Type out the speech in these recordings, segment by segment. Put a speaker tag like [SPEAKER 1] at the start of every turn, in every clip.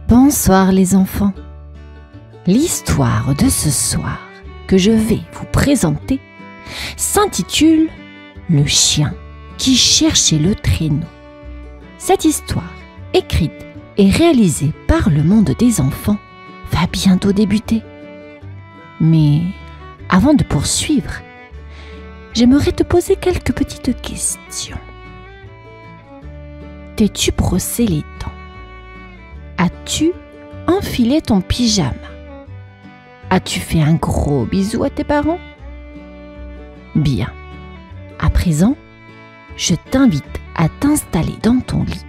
[SPEAKER 1] Bonsoir les enfants. L'histoire de ce soir que je vais vous présenter s'intitule « Le chien qui cherchait le traîneau ». Cette histoire, écrite et réalisée par le monde des enfants, va bientôt débuter. Mais avant de poursuivre, j'aimerais te poser quelques petites questions. T'es-tu brossé les dents? As-tu enfilé ton pyjama? As-tu fait un gros bisou à tes parents? Bien. À présent, je t'invite à t'installer dans ton lit,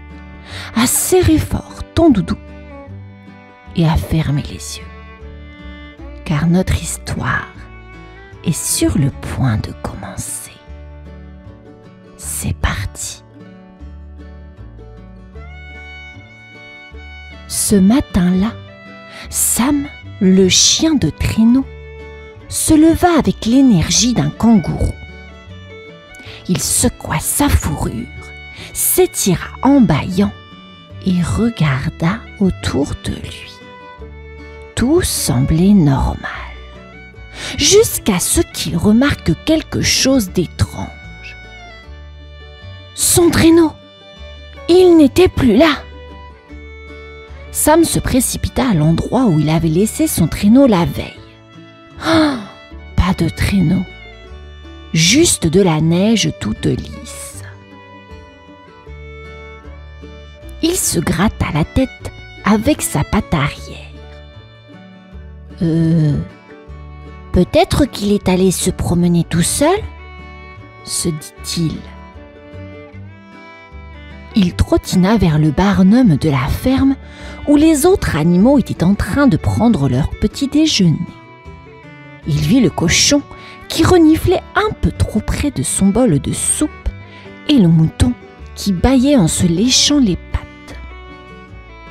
[SPEAKER 1] à serrer fort ton doudou et à fermer les yeux. Car notre histoire est sur le point de commencer. C'est parti. Ce matin-là, Sam, le chien de traîneau, se leva avec l'énergie d'un kangourou. Il secoua sa fourrure, s'étira en bâillant et regarda autour de lui. Tout semblait normal, jusqu'à ce qu'il remarque quelque chose d'étrange. Son traîneau, il n'était plus là. Sam se précipita à l'endroit où il avait laissé son traîneau la veille. Oh, pas de traîneau, juste de la neige toute lisse. Il se gratta la tête avec sa patte arrière. Peut-être qu'il est allé se promener tout seul, se dit-il. Il trottina vers le barnum de la ferme où les autres animaux étaient en train de prendre leur petit déjeuner. Il vit le cochon qui reniflait un peu trop près de son bol de soupe et le mouton qui bâillait en se léchant les pattes.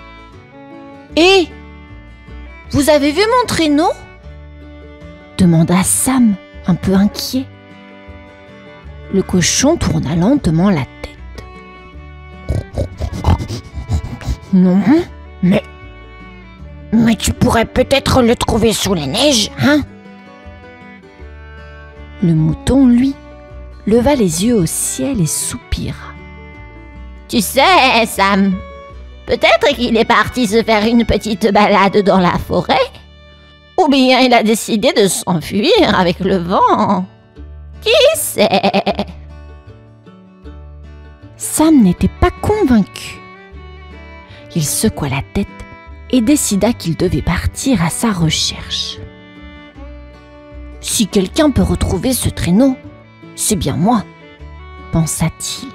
[SPEAKER 1] « Hé, vous avez vu mon traîneau ?» demanda Sam, un peu inquiet. Le cochon tourna lentement la tête. Non, mais tu pourrais peut-être le trouver sous la neige, hein? Le mouton, lui, leva les yeux au ciel et soupira. Tu sais, Sam, peut-être qu'il est parti se faire une petite balade dans la forêt, ou bien il a décidé de s'enfuir avec le vent. Qui sait? Sam n'était pas convaincu. Il secoua la tête et décida qu'il devait partir à sa recherche. Si quelqu'un peut retrouver ce traîneau, c'est bien moi, pensa-t-il.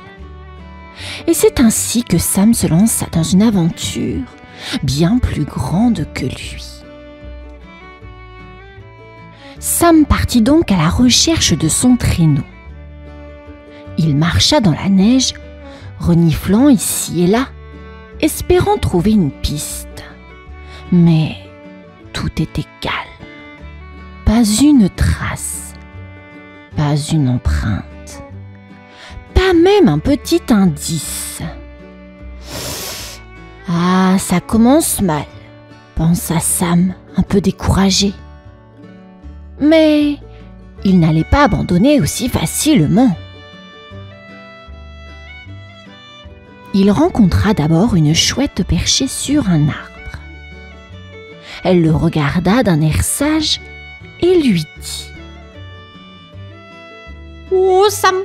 [SPEAKER 1] Et c'est ainsi que Sam se lança dans une aventure bien plus grande que lui. Sam partit donc à la recherche de son traîneau. Il marcha dans la neige, reniflant ici et là, espérant trouver une piste. Mais tout était calme. Pas une trace, pas une empreinte, pas même un petit indice. Ah, ça commence mal, pensa Sam, un peu découragé. Mais il n'allait pas abandonner aussi facilement. Il rencontra d'abord une chouette perchée sur un arbre. Elle le regarda d'un air sage et lui dit « Oh Sam,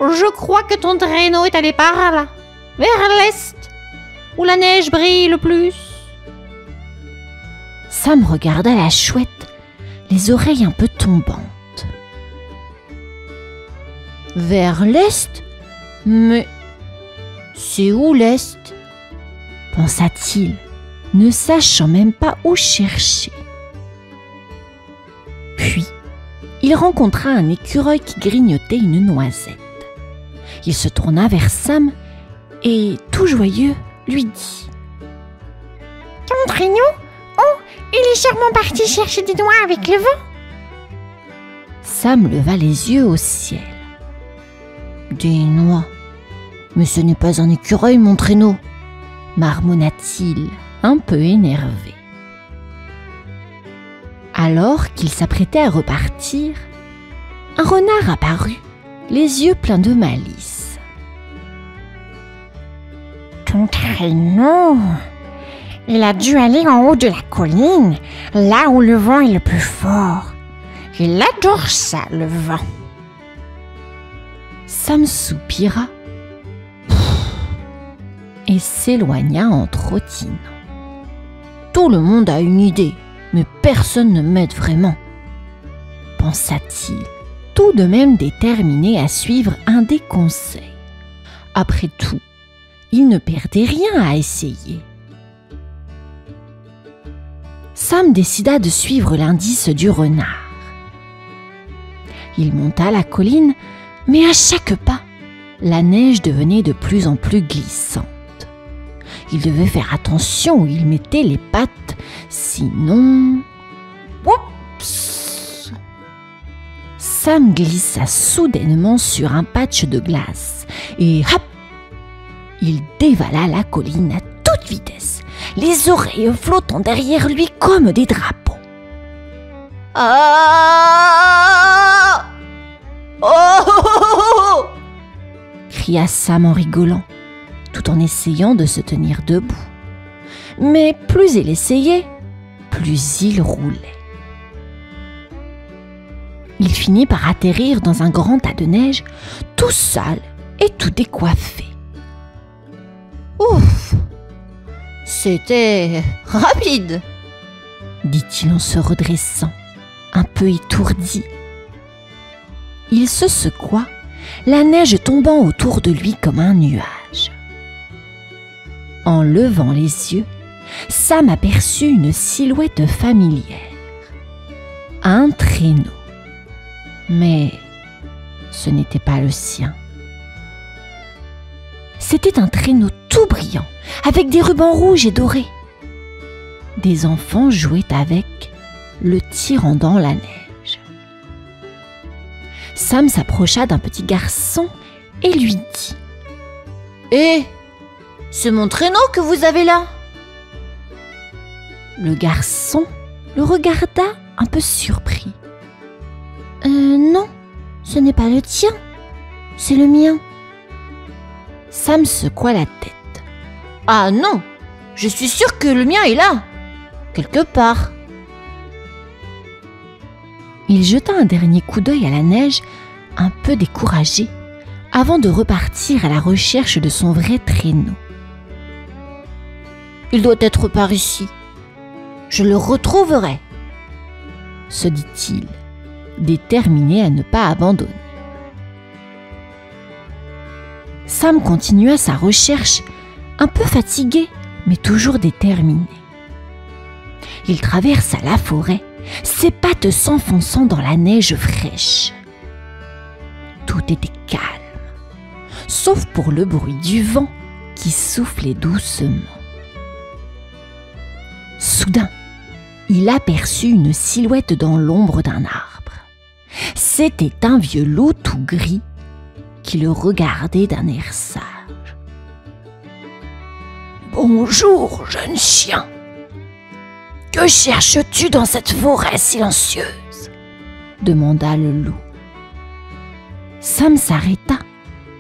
[SPEAKER 1] je crois que ton traîneau est allé par là, vers l'est, où la neige brille le plus. » Sam regarda la chouette, les oreilles un peu tombantes. « Vers l'est? Mais c'est où l'est ?» pensa-t-il, ne sachant même pas où chercher. Puis, il rencontra un écureuil qui grignotait une noisette. Il se tourna vers Sam et, tout joyeux, lui dit « Ton traîneau? Oh, il est sûrement parti chercher des noix avec le vent. » Sam leva les yeux au ciel. « Des noix? Mais ce n'est pas un écureuil, mon traîneau, marmonna-t-il, un peu énervé. Alors qu'il s'apprêtait à repartir, un renard apparut, les yeux pleins de malice.
[SPEAKER 2] « Ton traîneau, il a dû aller en haut de la colline, là où le vent est le plus fort. Il adore ça, le vent. »
[SPEAKER 1] Sam soupira et s'éloigna en trottinant. Tout le monde a une idée, mais personne ne m'aide vraiment, pensa-t-il, tout de même déterminé à suivre un des conseils. Après tout, il ne perdait rien à essayer. Sam décida de suivre l'indice du renard. Il monta la colline, mais à chaque pas, la neige devenait de plus en plus glissante. Il devait faire attention où il mettait les pattes, sinon... Oups! Sam glissa soudainement sur un patch de glace et hop! Il dévala la colline à toute vitesse, les oreilles flottant derrière lui comme des drapeaux. Ah! Oh! Cria Sam en rigolant, tout en essayant de se tenir debout. Mais plus il essayait, plus il roulait. Il finit par atterrir dans un grand tas de neige, tout sale et tout décoiffé. Ouf! C'était rapide, dit-il en se redressant, un peu étourdi. Il se secoua, la neige tombant autour de lui comme un nuage. En levant les yeux, Sam aperçut une silhouette familière. Un traîneau. Mais ce n'était pas le sien. C'était un traîneau tout brillant, avec des rubans rouges et dorés. Des enfants jouaient avec, le tirant dans la neige. Sam s'approcha d'un petit garçon et lui dit : « Hé, c'est mon traîneau que vous avez là !» Le garçon le regarda un peu surpris. « Non, ce n'est pas le tien, c'est le mien. » Sam secoua la tête. « Ah non, je suis sûre que le mien est là, quelque part. » Il jeta un dernier coup d'œil à la neige, un peu découragé, avant de repartir à la recherche de son vrai traîneau. « Il doit être par ici. Je le retrouverai, » se dit-il, déterminé à ne pas abandonner. Sam continua sa recherche, un peu fatigué, mais toujours déterminé. Il traversa la forêt, ses pattes s'enfonçant dans la neige fraîche. Tout était calme, sauf pour le bruit du vent qui soufflait doucement. Soudain, il aperçut une silhouette dans l'ombre d'un arbre. C'était un vieux loup tout gris qui le regardait d'un air sage. « Bonjour, jeune chien. Que cherches-tu dans cette forêt silencieuse ?» demanda le loup. Sam s'arrêta,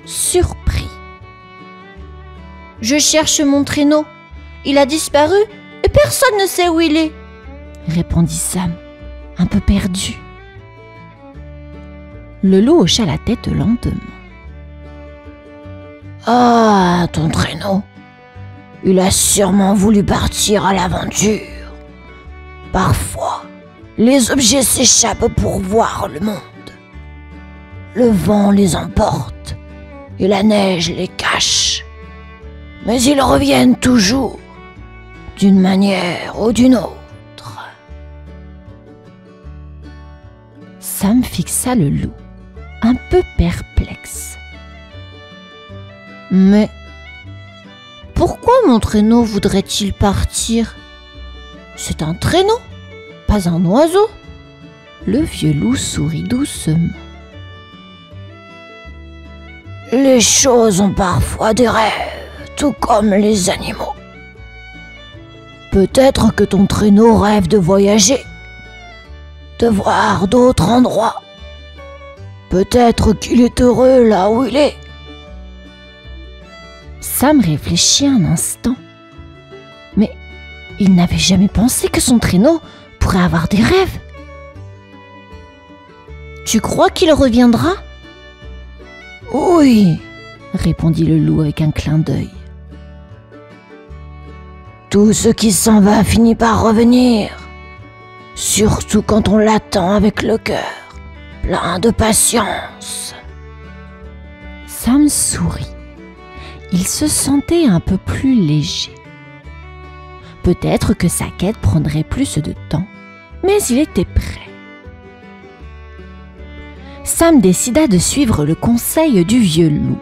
[SPEAKER 1] surpris. « Je cherche mon traîneau. Il a disparu et personne ne sait où il est, » répondit Sam, un peu perdu. Le loup hocha la tête lentement. « Ah, ton traîneau, il a sûrement voulu partir à l'aventure. Parfois, les objets s'échappent pour voir le monde. Le vent les emporte et la neige les cache. Mais ils reviennent toujours, d'une manière ou d'une autre. » Sam fixa le loup, un peu perplexe. « Mais pourquoi mon traîneau voudrait-il partir ? C'est un traîneau, pas un oiseau. » Le vieux loup sourit doucement. « Les choses ont parfois des rêves, tout comme les animaux. Peut-être que ton traîneau rêve de voyager, de voir d'autres endroits. Peut-être qu'il est heureux là où il est. Sam réfléchit un instant. Mais il n'avait jamais pensé que son traîneau pourrait avoir des rêves. Tu crois qu'il reviendra ? Oui, répondit le loup avec un clin d'œil. Tout ce qui s'en va finit par revenir, surtout quand on l'attend avec le cœur plein de patience. Sam sourit. Il se sentait un peu plus léger. Peut-être que sa quête prendrait plus de temps, mais il était prêt. Sam décida de suivre le conseil du vieux loup.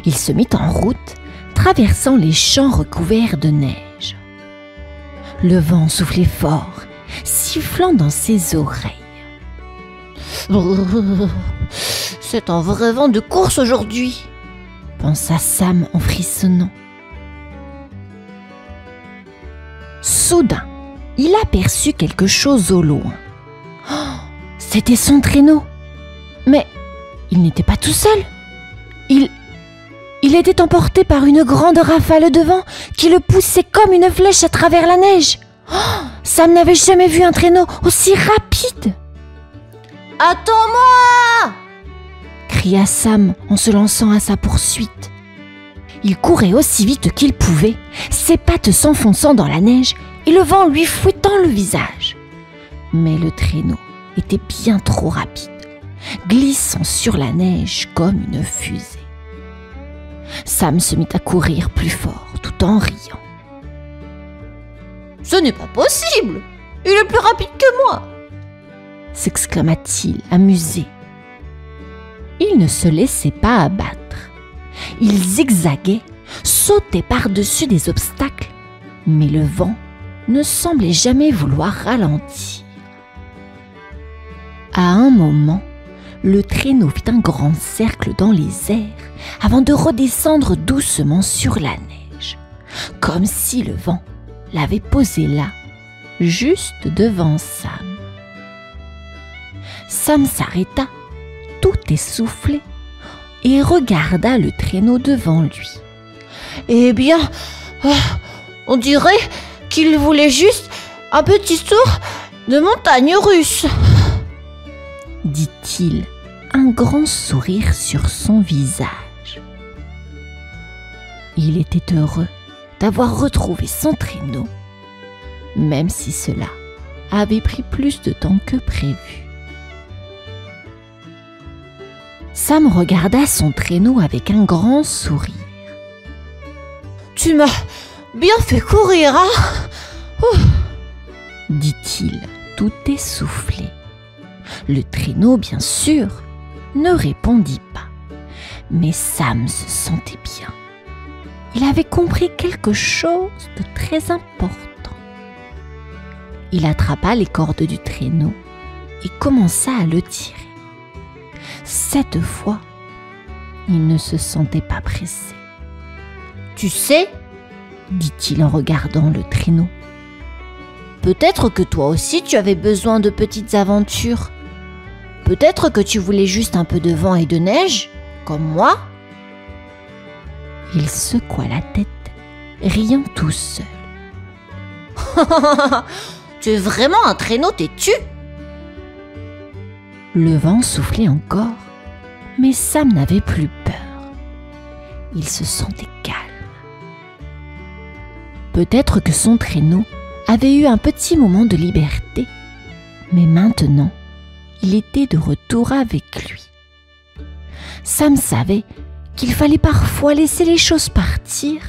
[SPEAKER 1] Il se mit en route, traversant les champs recouverts de neige. Le vent soufflait fort, sifflant dans ses oreilles. C'est un vrai vent de course aujourd'hui, pensa Sam en frissonnant. Soudain, il aperçut quelque chose au loin. Oh, c'était son traîneau. Mais il n'était pas tout seul. Il était emporté par une grande rafale de vent qui le poussait comme une flèche à travers la neige. Oh, Sam n'avait jamais vu un traîneau aussi rapide. « Attends-moi !» cria Sam en se lançant à sa poursuite. Il courait aussi vite qu'il pouvait, ses pattes s'enfonçant dans la neige et le vent lui fouettant le visage. Mais le traîneau était bien trop rapide, glissant sur la neige comme une fusée. Sam se mit à courir plus fort tout en riant. « Ce n'est pas possible! Il est plus rapide que moi !» s'exclama-t-il, amusé. Il ne se laissait pas abattre. Il zigzaguait, sautait par-dessus des obstacles, mais le vent ne semblait jamais vouloir ralentir. À un moment, le traîneau fit un grand cercle dans les airs avant de redescendre doucement sur la neige, comme si le vent l'avait posé là, juste devant Sam. Sam s'arrêta, tout essoufflé, et regarda le traîneau devant lui. « Eh bien, on dirait qu'il voulait juste un petit tour de montagne russe !» dit-il, un grand sourire sur son visage. Il était heureux d'avoir retrouvé son traîneau, même si cela avait pris plus de temps que prévu. Sam regarda son traîneau avec un grand sourire. « Tu m'as bien fait courir, hein ?» dit-il, tout essoufflé. Le traîneau, bien sûr, ne répondit pas, mais Sam se sentait bien. Il avait compris quelque chose de très important. Il attrapa les cordes du traîneau et commença à le tirer. Cette fois, il ne se sentait pas pressé. « Tu sais, » dit-il en regardant le traîneau, « peut-être que toi aussi tu avais besoin de petites aventures. Peut-être que tu voulais juste un peu de vent et de neige, comme moi ?» Il secoua la tête, riant tout seul. « Tu es vraiment un traîneau têtu !» Le vent soufflait encore, mais Sam n'avait plus peur. Il se sentait calme. Peut-être que son traîneau avait eu un petit moment de liberté, mais maintenant, il était de retour avec lui. Sam savait qu'il fallait parfois laisser les choses partir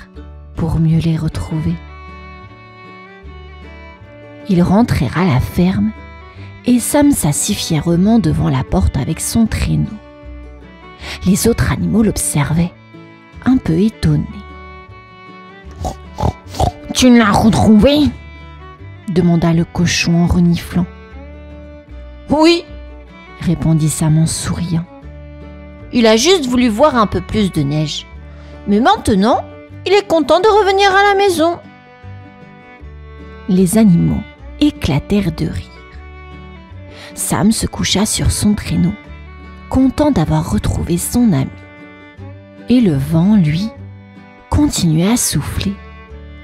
[SPEAKER 1] pour mieux les retrouver. Ils rentrèrent à la ferme et Sam s'assit fièrement devant la porte avec son traîneau. Les autres animaux l'observaient, un peu étonnés. « Tu l'as retrouvé ?» demanda le cochon en reniflant. « Oui !» répondit Sam en souriant. « Il a juste voulu voir un peu plus de neige. Mais maintenant, il est content de revenir à la maison. » Les animaux éclatèrent de rire. Sam se coucha sur son traîneau, content d'avoir retrouvé son ami. Et le vent, lui, continuait à souffler,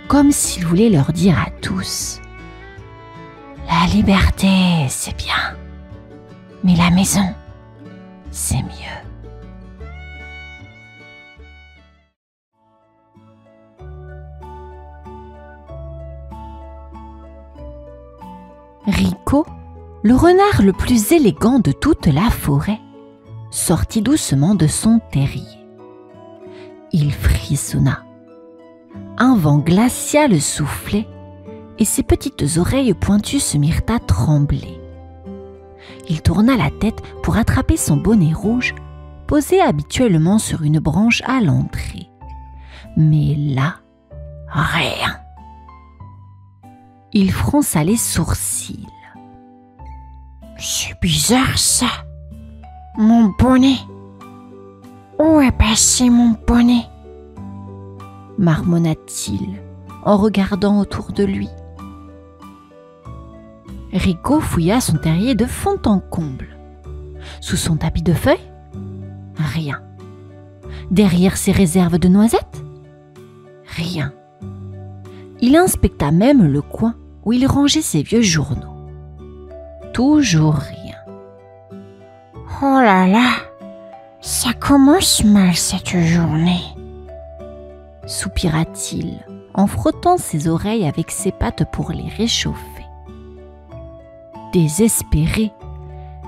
[SPEAKER 1] comme s'il voulait leur dire à tous: la liberté, c'est bien, mais la maison, c'est mieux. Rico, le renard le plus élégant de toute la forêt, sortit doucement de son terrier. Il frissonna. Un vent glacial soufflait et ses petites oreilles pointues se mirent à trembler. Il tourna la tête pour attraper son bonnet rouge, posé habituellement sur une branche à l'entrée. Mais là, rien. Il fronça les sourcils.
[SPEAKER 2] C'est bizarre ça. Mon bonnet. Où est passé mon bonnet?
[SPEAKER 1] Marmonna-t-il en regardant autour de lui. Rico fouilla son terrier de fond en comble. Sous son tapis de feuilles, rien. Derrière ses réserves de noisettes, rien. Il inspecta même le coin où il rangeait ses vieux journaux. Toujours rien.
[SPEAKER 2] Oh là là, ça commence mal cette journée,
[SPEAKER 1] soupira-t-il en frottant ses oreilles avec ses pattes pour les réchauffer. Désespéré,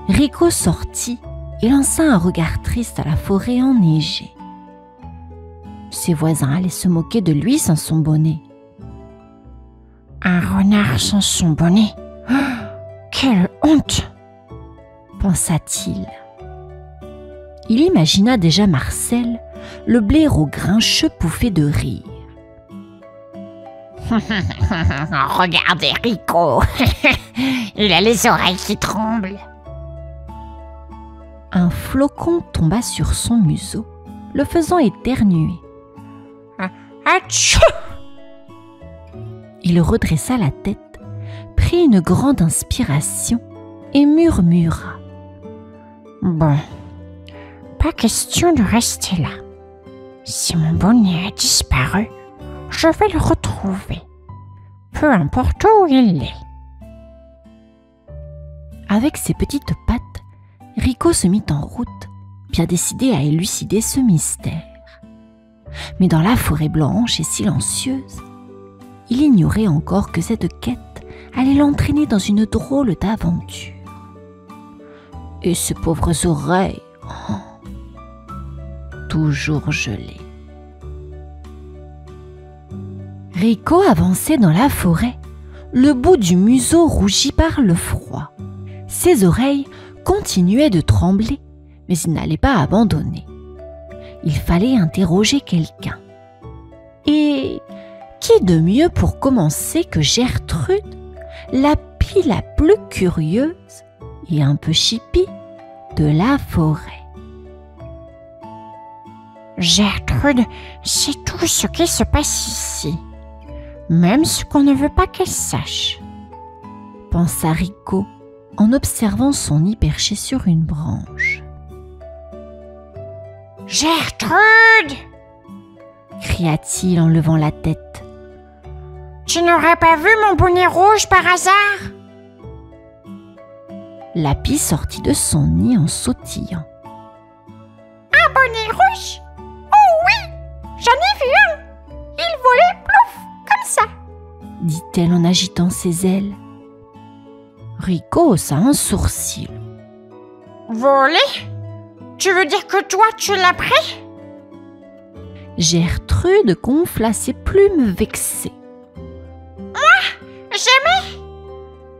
[SPEAKER 1] Rico sortit et lança un regard triste à la forêt enneigée. Ses voisins allaient se moquer de lui sans son bonnet.
[SPEAKER 2] Un renard sans son bonnet. Oh, quelle honte!
[SPEAKER 1] Pensa-t-il. Il imagina déjà Marcel, le blaireau grincheux, pouffer de rire.
[SPEAKER 2] Regardez Rico, il a les oreilles qui tremblent.
[SPEAKER 1] Un flocon tomba sur son museau, le faisant éternuer.
[SPEAKER 2] Atchou!
[SPEAKER 1] Il redressa la tête, prit une grande inspiration et murmura:
[SPEAKER 2] Bon, pas question de rester là. Si mon bonnet a disparu, je vais le retrouver, peu importe où il est.
[SPEAKER 1] Avec ses petites pattes, Rico se mit en route, bien décidé à élucider ce mystère. Mais dans la forêt blanche et silencieuse, il ignorait encore que cette quête allait l'entraîner dans une drôle d'aventure. Et ses pauvres oreilles, toujours gelées. Rico avançait dans la forêt, le bout du museau rougi par le froid. Ses oreilles continuaient de trembler, mais il n'allait pas abandonner. Il fallait interroger quelqu'un. Et qui de mieux pour commencer que Gertrude, la pie la plus curieuse et un peu chipie de la forêt.
[SPEAKER 2] Gertrude sait tout ce qui se passe ici, même ce qu'on ne veut pas qu'elle sache,
[SPEAKER 1] pensa Rico en observant son nid perché sur une branche.
[SPEAKER 2] Gertrude!
[SPEAKER 1] Cria-t-il en levant la tête.
[SPEAKER 2] Tu n'aurais pas vu mon bonnet rouge par hasard?
[SPEAKER 1] La pie sortit de son nid en sautillant.
[SPEAKER 2] Un bonnet rouge? Oh oui, j'en ai vu un. Il volait plouf, comme ça,
[SPEAKER 1] dit-elle en agitant ses ailes. Rico haussa un sourcil.
[SPEAKER 2] Volé? Tu veux dire que toi, tu l'as pris?
[SPEAKER 1] Gertrude gonfla ses plumes vexées.
[SPEAKER 2] Moi? Jamais!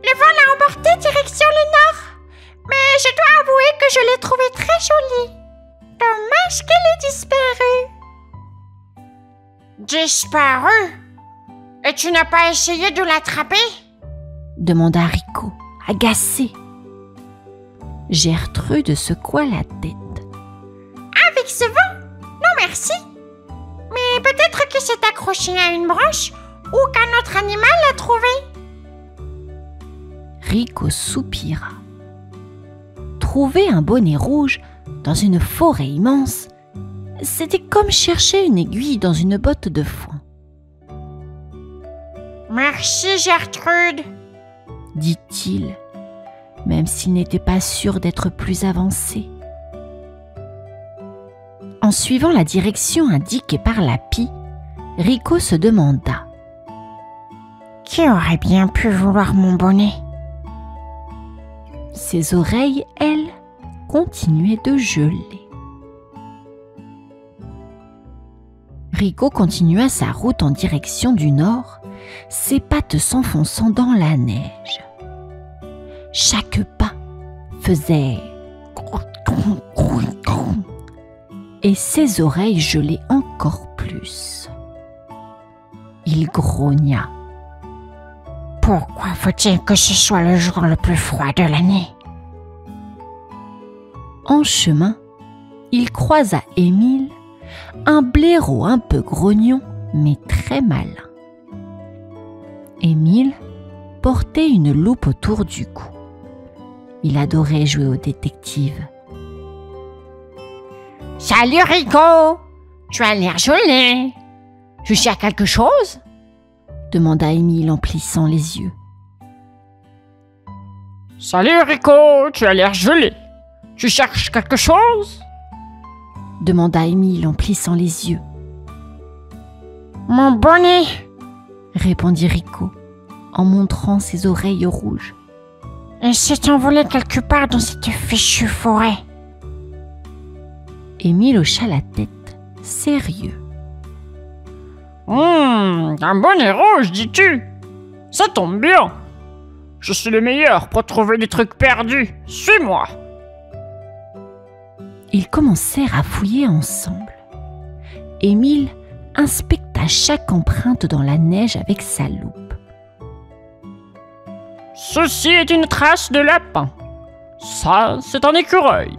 [SPEAKER 2] Le vent l'a emporté direction le nord. Mais je dois avouer que je l'ai trouvée très jolie. Dommage qu'elle ait disparu. Disparu? Et tu n'as pas essayé de l'attraper?
[SPEAKER 1] Demanda Rico, agacé. Gertrude secoua la tête.
[SPEAKER 2] Avec ce vent? Non merci. Mais peut-être que c'est accroché à une branche ou qu'un autre animal l'a trouvé.
[SPEAKER 1] Rico soupira. Trouver un bonnet rouge dans une forêt immense, c'était comme chercher une aiguille dans une botte de foin.
[SPEAKER 2] « Merci Gertrude !»
[SPEAKER 1] dit-il, même s'il n'était pas sûr d'être plus avancé. En suivant la direction indiquée par la pie, Rico se demanda:
[SPEAKER 2] Qui aurait bien pu vouloir mon bonnet?
[SPEAKER 1] Ses oreilles, elles, continuaient de geler. Rico continua sa route en direction du nord, ses pattes s'enfonçant dans la neige. Chaque pas faisait et ses oreilles gelaient encore plus. Il grogna.
[SPEAKER 2] Pourquoi faut-il que ce soit le jour le plus froid de l'année?
[SPEAKER 1] En chemin, il croisa Émile, un blaireau un peu grognon, mais très malin. Émile portait une loupe autour du cou. Il adorait jouer au détective.
[SPEAKER 2] « Salut Rico! Tu as l'air gelé. Tu cherches quelque chose? »
[SPEAKER 1] demanda Émile en plissant les yeux.
[SPEAKER 3] « Salut Rico, tu as l'air gelé. Tu cherches quelque chose? »
[SPEAKER 1] demanda Émile en plissant les yeux.
[SPEAKER 2] « Mon bonnet! »
[SPEAKER 1] répondit Rico en montrant ses oreilles rouges.
[SPEAKER 2] « Il s'est envolé quelque part dans cette fichue forêt. »
[SPEAKER 1] Émile hocha la tête, sérieux.
[SPEAKER 3] Un bonnet rouge, dis-tu? Ça tombe bien. Je suis le meilleur pour trouver des trucs perdus. Suis-moi.
[SPEAKER 1] Ils commencèrent à fouiller ensemble. Émile inspecta chaque empreinte dans la neige avec sa loupe.
[SPEAKER 3] Ceci est une trace de lapin. Ça, c'est un écureuil.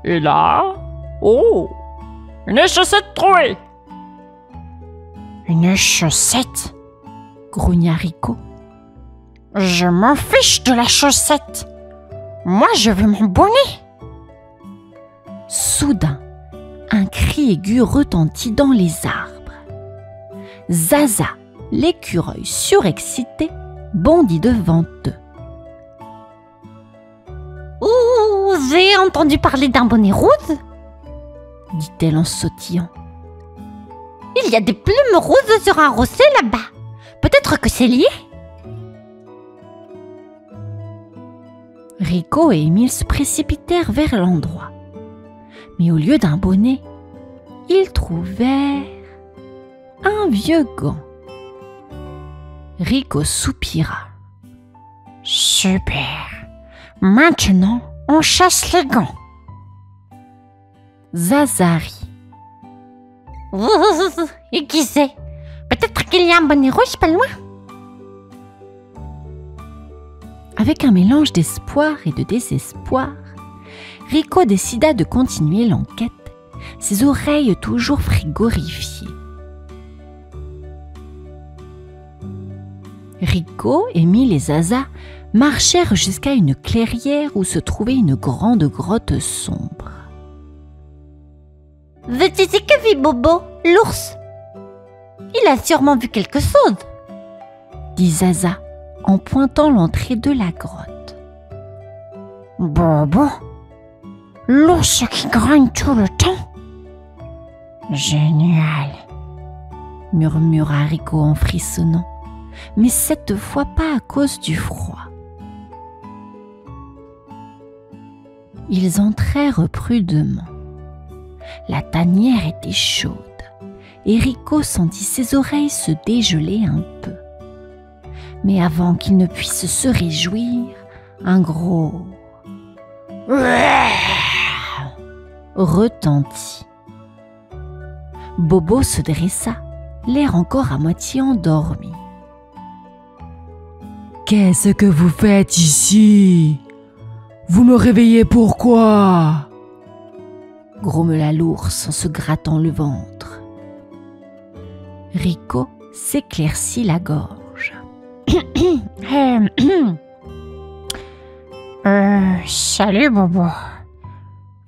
[SPEAKER 3] Et là, oh, une chaussette trouée.
[SPEAKER 2] Une chaussette?
[SPEAKER 1] Grogna Rico.
[SPEAKER 2] Je m'en fiche de la chaussette. Moi, je veux mon bonnet.
[SPEAKER 1] Soudain, un cri aigu retentit dans les arbres. Zaza, l'écureuil surexcité, bondit devant eux.
[SPEAKER 4] « Vous avez entendu parler d'un bonnet rose ?»
[SPEAKER 1] dit-elle en sautillant.
[SPEAKER 4] « Il y a des plumes roses sur un rocher là-bas. Peut-être que c'est lié ?»
[SPEAKER 1] Rico et Émile se précipitèrent vers l'endroit. Mais au lieu d'un bonnet, ils trouvèrent un vieux gant. Rico soupira.
[SPEAKER 2] Super. Maintenant, on chasse les gants.
[SPEAKER 1] Zaza rit.
[SPEAKER 4] Et qui sait? Peut-être qu'il y a un bonnet rouge pas loin.
[SPEAKER 1] Avec un mélange d'espoir et de désespoir, Rico décida de continuer l'enquête, ses oreilles toujours frigorifiées. Rico, Émile et Zaza marchèrent jusqu'à une clairière où se trouvait une grande grotte sombre.
[SPEAKER 4] « Veux-tu dire que vit Bobo, l'ours? Il a sûrement vu quelque chose. »
[SPEAKER 1] dit Zaza en pointant l'entrée de la grotte.
[SPEAKER 2] « Bobo? L'ours qui grogne tout le temps? Génial !»
[SPEAKER 1] murmura Rico en frissonnant, mais cette fois pas à cause du froid. Ils entrèrent prudemment. La tanière était chaude et Rico sentit ses oreilles se dégeler un peu. Mais avant qu'il ne puisse se réjouir, un gros retentit. Bobo se dressa, l'air encore à moitié endormi.
[SPEAKER 5] « Qu'est-ce que vous faites ici? Vous me réveillez pourquoi ?»
[SPEAKER 1] grommela l'ours en se grattant le ventre. Rico s'éclaircit la gorge.
[SPEAKER 2] Salut Bobo.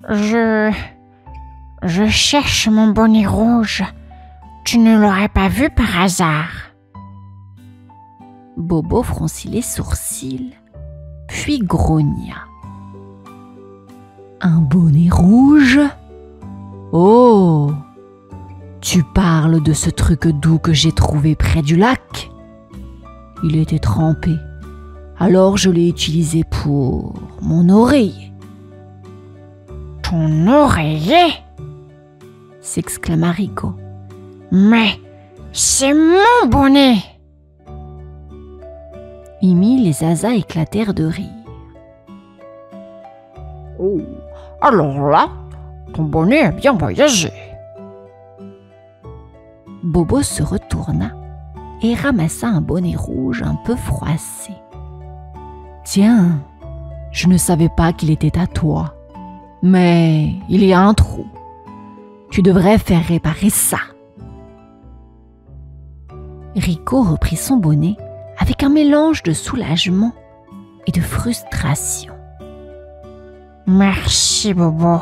[SPEAKER 2] Je cherche mon bonnet rouge. Tu ne l'aurais pas vu par hasard?
[SPEAKER 1] Bobo fronçit les sourcils, puis grogna. Un bonnet rouge? Oh! Tu parles de ce truc doux que j'ai trouvé près du lac? Il était trempé, alors je l'ai utilisé pour mon oreiller.
[SPEAKER 2] Ton oreiller?
[SPEAKER 1] S'exclama Rico.
[SPEAKER 2] Mais c'est mon bonnet!
[SPEAKER 1] Mimi et les Zaza éclatèrent de rire.
[SPEAKER 3] Oh, alors là, ton bonnet a bien voyagé.
[SPEAKER 1] Bobo se retourna et ramassa un bonnet rouge un peu froissé. Tiens, je ne savais pas qu'il était à toi, mais il y a un trou. Tu devrais faire réparer ça. Rico reprit son bonnet avec un mélange de soulagement et de frustration.
[SPEAKER 2] Merci Bobo.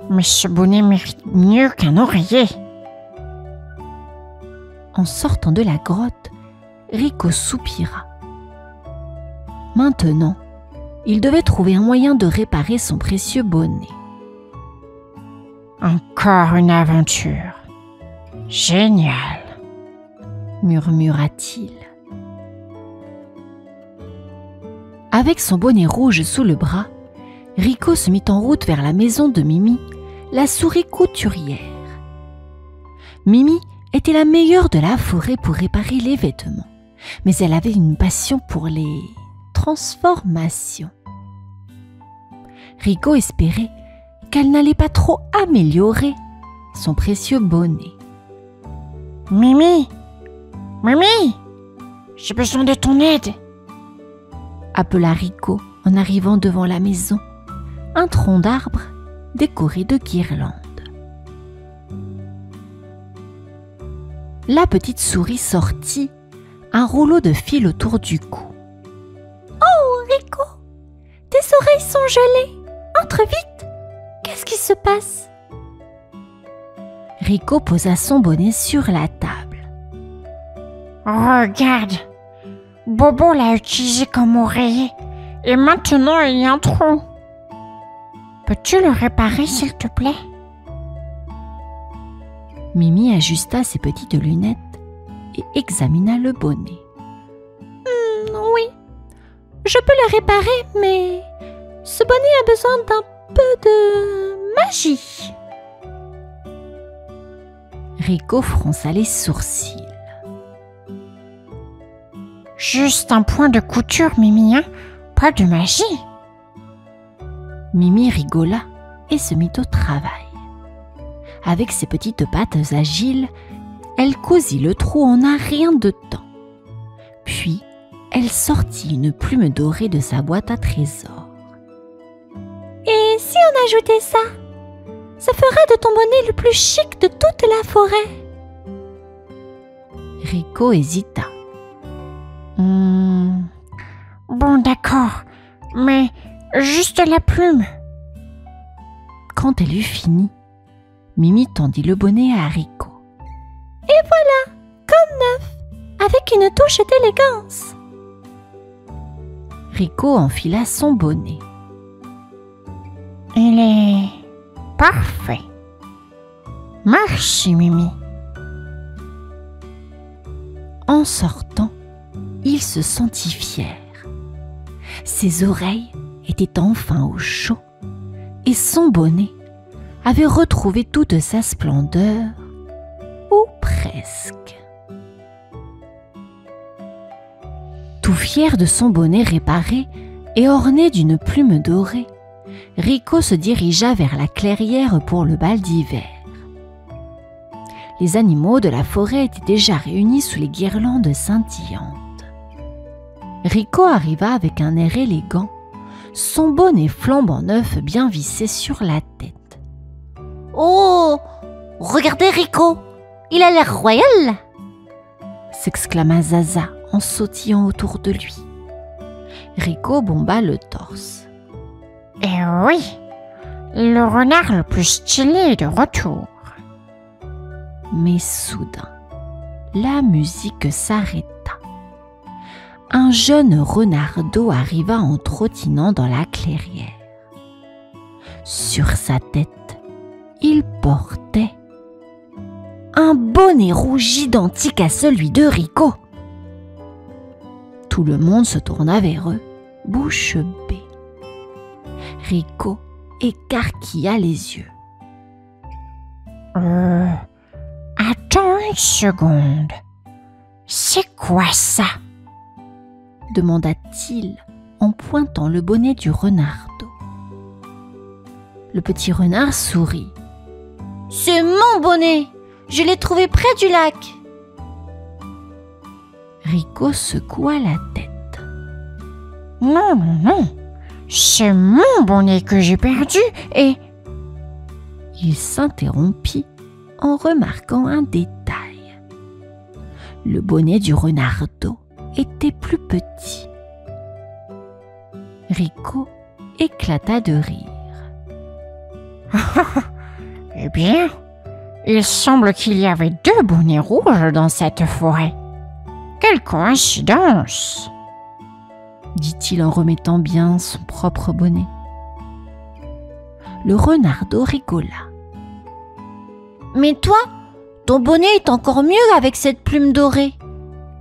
[SPEAKER 2] Mais ce bonnet mérite mieux qu'un oreiller.
[SPEAKER 1] En sortant de la grotte, Rico soupira. Maintenant, il devait trouver un moyen de réparer son précieux bonnet.
[SPEAKER 2] Encore une aventure. Génial,
[SPEAKER 1] murmura-t-il. Avec son bonnet rouge sous le bras, Rico se mit en route vers la maison de Mimi, la souris couturière. Mimi était la meilleure de la forêt pour réparer les vêtements, mais elle avait une passion pour les transformations. Rico espérait qu'elle n'allait pas trop améliorer son précieux bonnet.
[SPEAKER 2] Mimi, j'ai besoin de ton aide.
[SPEAKER 1] Appela Rico en arrivant devant la maison, un tronc d'arbre décoré de guirlandes. La petite souris sortit, un rouleau de fil autour du cou.
[SPEAKER 4] Oh, Rico, tes oreilles sont gelées. Entre vite. Qu'est-ce qui se passe?
[SPEAKER 1] Rico posa son bonnet sur la table.
[SPEAKER 2] Regarde, Bobo l'a utilisé comme oreiller et maintenant il y a un trou. Peux-tu le réparer s'il te plaît?
[SPEAKER 1] Mimi ajusta ses petites lunettes et examina le bonnet.
[SPEAKER 4] Oui, je peux le réparer, mais ce bonnet a besoin d'un peu de magie.
[SPEAKER 1] Rico fronça les sourcils.
[SPEAKER 2] Juste un point de couture, Mimi, hein? Pas de magie.
[SPEAKER 1] Mimi rigola et se mit au travail. Avec ses petites pattes agiles, elle cosit le trou en un rien de temps. Puis, elle sortit une plume dorée de sa boîte à trésors.
[SPEAKER 4] Et si on ajoutait ça? Ça ferait de ton bonnet le plus chic de toute la forêt.
[SPEAKER 1] Rico hésita.
[SPEAKER 2] Bon, d'accord, mais juste la plume.
[SPEAKER 1] Quand elle eut fini, Mimi tendit le bonnet à Rico.
[SPEAKER 4] Et voilà, comme neuf, avec une touche d'élégance.
[SPEAKER 1] Rico enfila son bonnet.
[SPEAKER 2] Il est parfait. Merci, Mimi.
[SPEAKER 1] En sortant, il se sentit fier. Ses oreilles étaient enfin au chaud et son bonnet avait retrouvé toute sa splendeur, ou presque. Tout fier de son bonnet réparé et orné d'une plume dorée, Rico se dirigea vers la clairière pour le bal d'hiver. Les animaux de la forêt étaient déjà réunis sous les guirlandes scintillantes. Rico arriva avec un air élégant, son bonnet flambant neuf bien vissé sur la tête.
[SPEAKER 4] Oh, regardez Rico, il a l'air royal.
[SPEAKER 1] S'exclama Zaza en sautillant autour de lui. Rico bomba le torse.
[SPEAKER 2] Eh oui, le renard le plus stylé est de retour.
[SPEAKER 1] Mais soudain, la musique s'arrêta. Un jeune renardeau arriva en trottinant dans la clairière. Sur sa tête, il portait un bonnet rouge identique à celui de Rico. Tout le monde se tourna vers eux, bouche bée. Rico écarquilla les yeux.
[SPEAKER 2] Attends une seconde. C'est quoi ça?
[SPEAKER 1] Demanda-t-il en pointant le bonnet du renardeau. Le petit renard sourit.
[SPEAKER 4] C'est mon bonnet. Je l'ai trouvé près du lac.
[SPEAKER 1] Rico secoua la tête.
[SPEAKER 2] Non, non, non. C'est mon bonnet que j'ai perdu et...
[SPEAKER 1] Il s'interrompit en remarquant un détail. Le bonnet du renardeau était plus petit. Rico éclata de rire.
[SPEAKER 2] Eh bien, il semble qu'il y avait 2 bonnets rouges dans cette forêt. Quelle coïncidence!
[SPEAKER 1] Dit-il en remettant bien son propre bonnet. Le renardeau rigola.
[SPEAKER 4] Mais toi, ton bonnet est encore mieux avec cette plume dorée.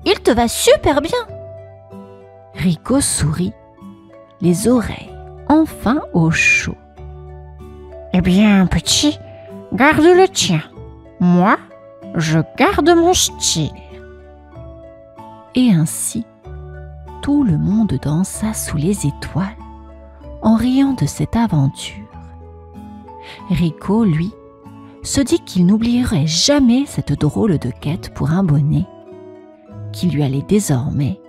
[SPEAKER 4] Il te va super bien.
[SPEAKER 1] Rico sourit, les oreilles enfin au chaud.
[SPEAKER 2] Eh bien, petit, garde le tien. Moi, je garde mon style.
[SPEAKER 1] Et ainsi, tout le monde dansa sous les étoiles en riant de cette aventure. Rico, lui, se dit qu'il n'oublierait jamais cette drôle de quête pour un bonnet qui lui allait désormais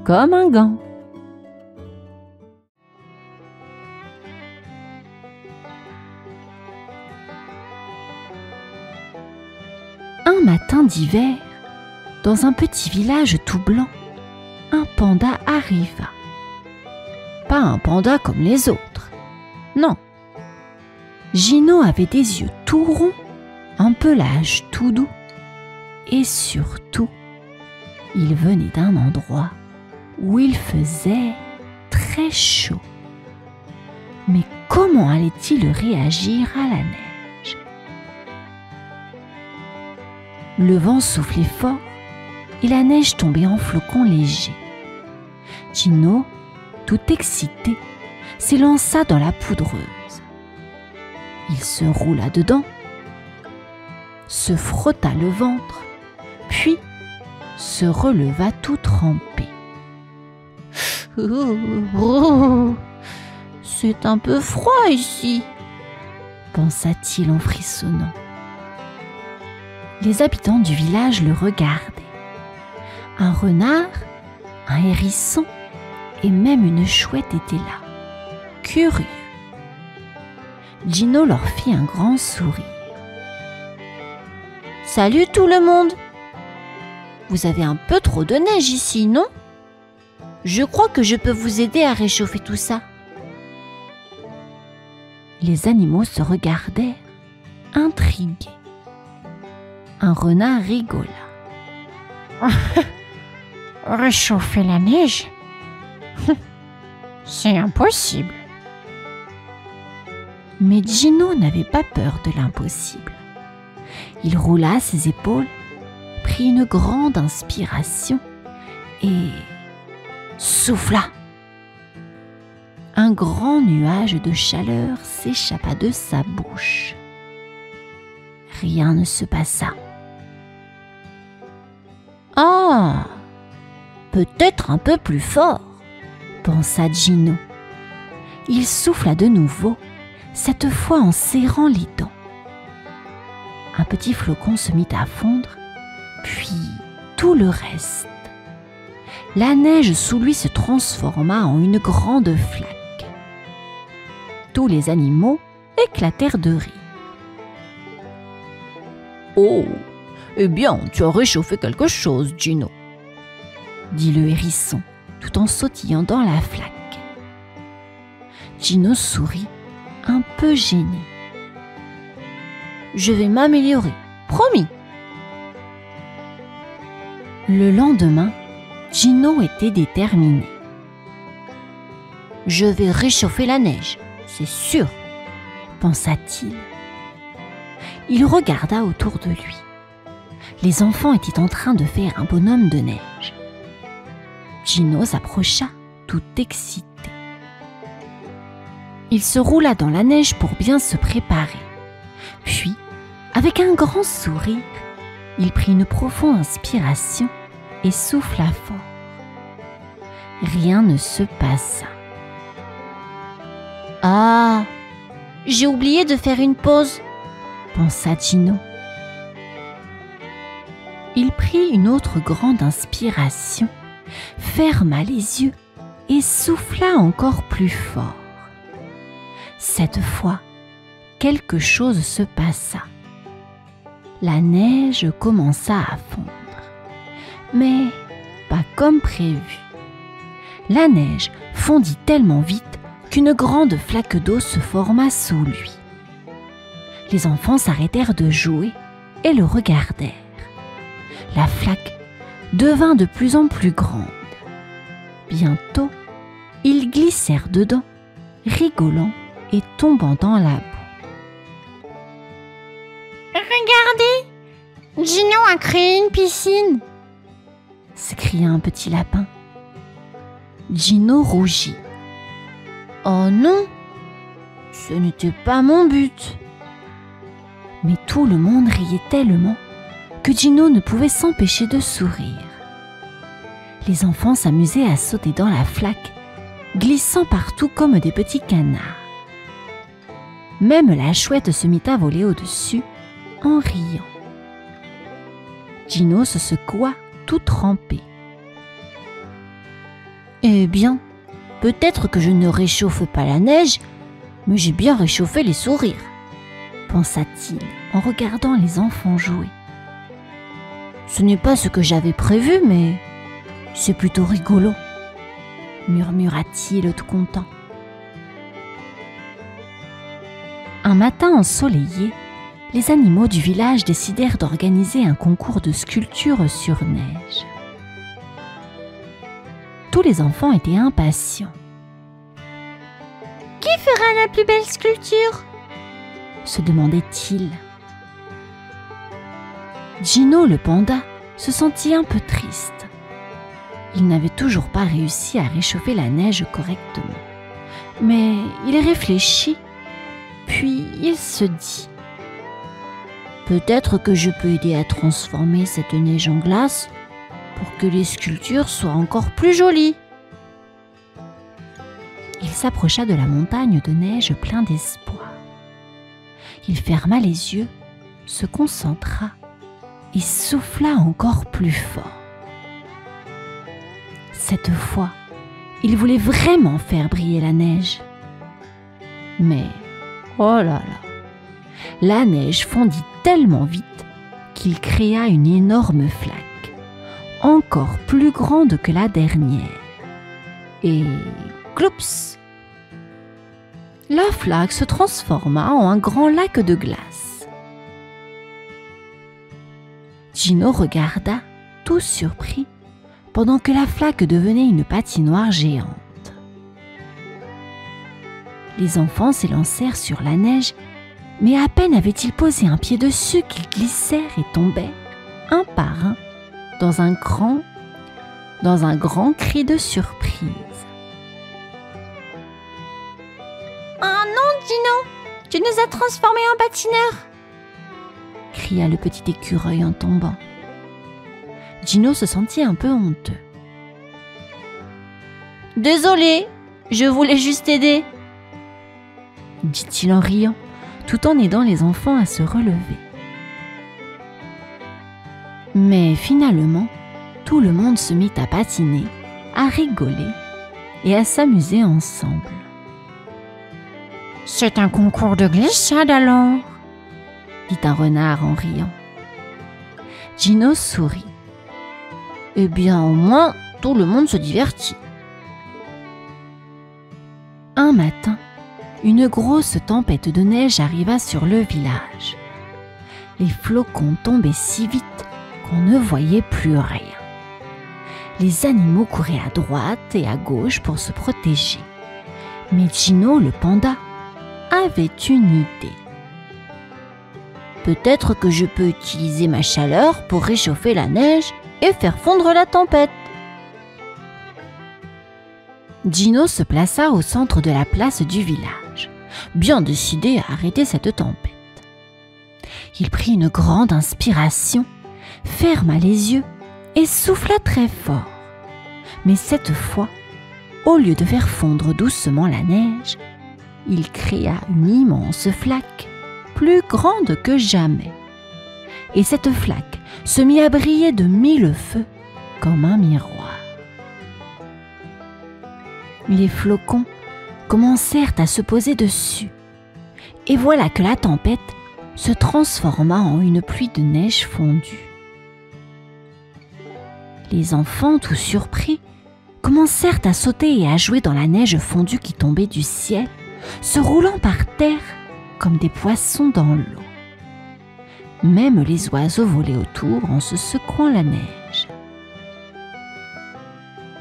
[SPEAKER 1] comme un gant. Un matin d'hiver, dans un petit village tout blanc, un panda arriva. Pas un panda comme les autres, non. Gino avait des yeux tout ronds, un pelage tout doux, et surtout, il venait d'un endroit où il faisait très chaud. Mais comment allait-il réagir à la neige? Le vent soufflait fort et la neige tombait en flocons légers. Gino, tout excité, s'élança dans la poudreuse. Il se roula dedans, se frotta le ventre, puis se releva tout trempé.
[SPEAKER 4] C'est un peu froid ici,
[SPEAKER 1] pensa-t-il en frissonnant. Les habitants du village le regardaient. Un renard, un hérisson et même une chouette étaient là, curieux. Gino leur fit un grand sourire.
[SPEAKER 4] « Salut tout le monde! Vous avez un peu trop de neige ici, non? Je crois que je peux vous aider à réchauffer tout ça. »
[SPEAKER 1] Les animaux se regardèrent, intrigués. Un renard rigola.
[SPEAKER 2] Réchauffer la neige? C'est impossible.
[SPEAKER 1] Mais Gino n'avait pas peur de l'impossible. Il roula ses épaules, prit une grande inspiration et souffla. Un grand nuage de chaleur s'échappa de sa bouche. Rien ne se passa.
[SPEAKER 4] « Ah, peut-être un peu plus fort, »
[SPEAKER 1] pensa Gino. Il souffla de nouveau, cette fois en serrant les dents. Un petit flocon se mit à fondre, puis tout le reste. La neige sous lui se transforma en une grande flaque. Tous les animaux éclatèrent de rire.
[SPEAKER 3] « Oh, eh bien, tu as réchauffé quelque chose, Gino, »
[SPEAKER 1] dit le hérisson, tout en sautillant dans la flaque. Gino sourit, un peu gêné. Je vais m'améliorer, promis. Le lendemain, Gino était déterminé. Je vais réchauffer la neige, c'est sûr, pensa-t-il. Il regarda autour de lui. Les enfants étaient en train de faire un bonhomme de neige. Gino s'approcha, tout excité. Il se roula dans la neige pour bien se préparer. Puis, avec un grand sourire, il prit une profonde inspiration et souffla fort. Rien ne se passa. Ah, j'ai oublié de faire une pause, pensa Gino. Il prit une autre grande inspiration, ferma les yeux et souffla encore plus fort. Cette fois, quelque chose se passa. La neige commença à fondre, mais pas comme prévu. La neige fondit tellement vite qu'une grande flaque d'eau se forma sous lui. Les enfants s'arrêtèrent de jouer et le regardèrent. La flaque devint de plus en plus grande. Bientôt, ils glissèrent dedans, rigolant et tombant dans la boue.
[SPEAKER 2] Regardez, Gino a créé une piscine,
[SPEAKER 1] s'écria un petit lapin. Gino rougit. Oh non, ce n'était pas mon but. Mais tout le monde riait tellement que Gino ne pouvait s'empêcher de sourire. Les enfants s'amusaient à sauter dans la flaque, glissant partout comme des petits canards. Même la chouette se mit à voler au-dessus en riant. Gino se secoua tout trempé. Eh bien, peut-être que je ne réchauffe pas la neige, mais j'ai bien réchauffé les sourires, pensa-t-il en regardant les enfants jouer. Ce n'est pas ce que j'avais prévu, mais c'est plutôt rigolo, murmura-t-il tout content. Un matin ensoleillé, les animaux du village décidèrent d'organiser un concours de sculpture sur neige. Tous les enfants étaient impatients.
[SPEAKER 4] Qui fera la plus belle sculpture ?
[SPEAKER 1] Se demandait-il. Gino le panda se sentit un peu triste. Il n'avait toujours pas réussi à réchauffer la neige correctement. Mais il réfléchit, puis il se dit « Peut-être que je peux aider à transformer cette neige en glace pour que les sculptures soient encore plus jolies. » Il s'approcha de la montagne de neige plein d'espoir. Il ferma les yeux, se concentra et souffla encore plus fort. Cette fois, il voulait vraiment faire briller la neige. Mais, oh là là, la neige fondit tellement vite qu'il créa une énorme flaque, encore plus grande que la dernière. Et cloups! La flaque se transforma en un grand lac de glace. Gino regarda, tout surpris, pendant que la flaque devenait une patinoire géante. Les enfants s'élancèrent sur la neige, mais à peine avaient-ils posé un pied dessus qu'ils glissèrent et tombèrent, un par un, dans un grand cri de surprise.
[SPEAKER 4] Oh non, Gino, tu nous as transformés en patineurs !»
[SPEAKER 1] cria le petit écureuil en tombant. Gino se sentit un peu honteux. « Désolé, je voulais juste aider !» dit-il en riant, tout en aidant les enfants à se relever. Mais finalement, tout le monde se mit à patiner, à rigoler et à s'amuser ensemble.
[SPEAKER 2] « C'est un concours de glissade alors ?»
[SPEAKER 1] dit un renard en riant. Gino sourit. « Eh bien, au moins, tout le monde se divertit. » Un matin, une grosse tempête de neige arriva sur le village. Les flocons tombaient si vite qu'on ne voyait plus rien. Les animaux couraient à droite et à gauche pour se protéger. Mais Gino, le panda, avait une idée. Peut-être que je peux utiliser ma chaleur pour réchauffer la neige et faire fondre la tempête. Gino se plaça au centre de la place du village, bien décidé à arrêter cette tempête. Il prit une grande inspiration, ferma les yeux et souffla très fort. Mais cette fois, au lieu de faire fondre doucement la neige, il créa une immense flaque, plus grande que jamais. Et cette flaque se mit à briller de 1000 feux comme un miroir. Les flocons commencèrent à se poser dessus. Et voilà que la tempête se transforma en une pluie de neige fondue. Les enfants, tout surpris, commencèrent à sauter et à jouer dans la neige fondue qui tombait du ciel, se roulant par terre comme des poissons dans l'eau. Même les oiseaux volaient autour en se secouant la neige.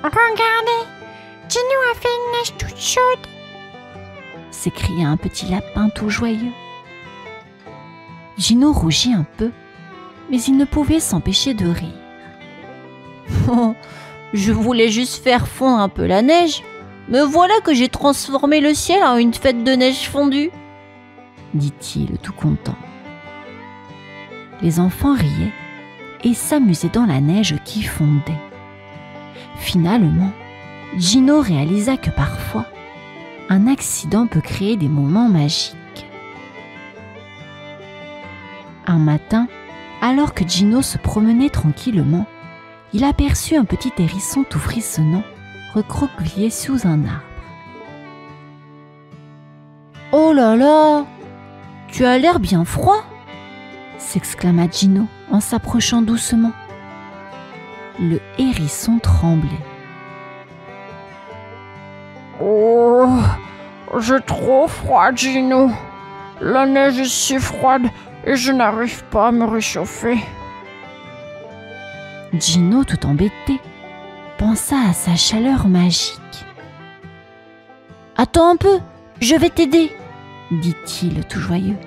[SPEAKER 2] Regardez, Gino a fait une neige toute chaude.
[SPEAKER 1] S'écria un petit lapin tout joyeux. Gino rougit un peu, mais il ne pouvait s'empêcher de rire.
[SPEAKER 4] Oh, je voulais juste faire fondre un peu la neige, mais voilà que j'ai transformé le ciel en une fête de neige fondue,
[SPEAKER 1] dit-il tout content. Les enfants riaient et s'amusaient dans la neige qui fondait. Finalement, Gino réalisa que parfois, un accident peut créer des moments magiques. Un matin, alors que Gino se promenait tranquillement, il aperçut un petit hérisson tout frissonnant, recroquevillé sous un arbre.
[SPEAKER 4] « Oh là là, tu as l'air bien froid !»
[SPEAKER 1] s'exclama Gino en s'approchant doucement. Le hérisson tremblait.
[SPEAKER 3] « Oh, j'ai trop froid, Gino. La neige est si froide et je n'arrive pas à me réchauffer. »
[SPEAKER 1] Gino, tout embêté, pensa à sa chaleur magique.
[SPEAKER 4] « Attends un peu, je vais t'aider !»
[SPEAKER 1] dit-il tout joyeux.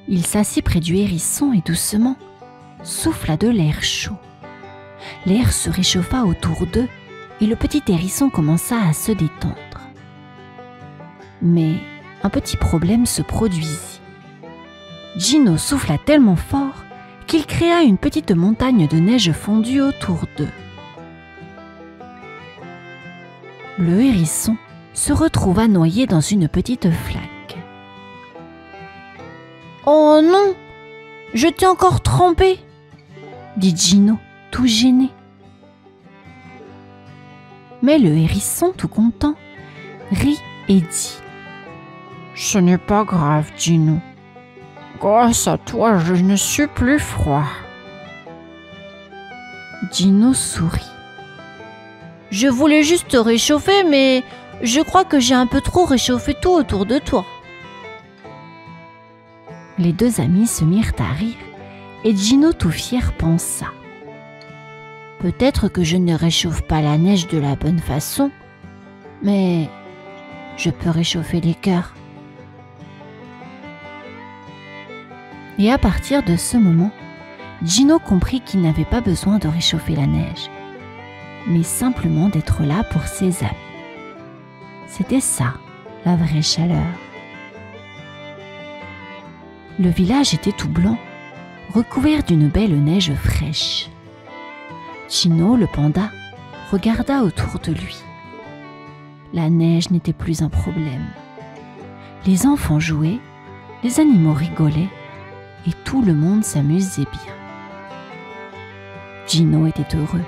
[SPEAKER 1] Il s'assit près du hérisson et doucement souffla de l'air chaud. L'air se réchauffa autour d'eux et le petit hérisson commença à se détendre. Mais un petit problème se produisit. Gino souffla tellement fort qu'il créa une petite montagne de neige fondue autour d'eux. Le hérisson se retrouva noyé dans une petite flaque.
[SPEAKER 4] « Oh non, je t'ai encore trempé !»
[SPEAKER 1] dit Gino, tout gêné. Mais le hérisson, tout content, rit et dit
[SPEAKER 3] « Ce n'est pas grave, Gino. Grâce à toi, je ne suis plus froid. »
[SPEAKER 1] Gino sourit.
[SPEAKER 4] « Je voulais juste te réchauffer, mais je crois que j'ai un peu trop réchauffé tout autour de toi. »
[SPEAKER 1] Les deux amis se mirent à rire et Gino tout fier pensa. « Peut-être que je ne réchauffe pas la neige de la bonne façon, mais je peux réchauffer les cœurs. » Et à partir de ce moment, Gino comprit qu'il n'avait pas besoin de réchauffer la neige, mais simplement d'être là pour ses amis. C'était ça, la vraie chaleur. Le village était tout blanc, recouvert d'une belle neige fraîche. Gino, le panda, regarda autour de lui. La neige n'était plus un problème. Les enfants jouaient, les animaux rigolaient, et tout le monde s'amusait bien. Gino était heureux,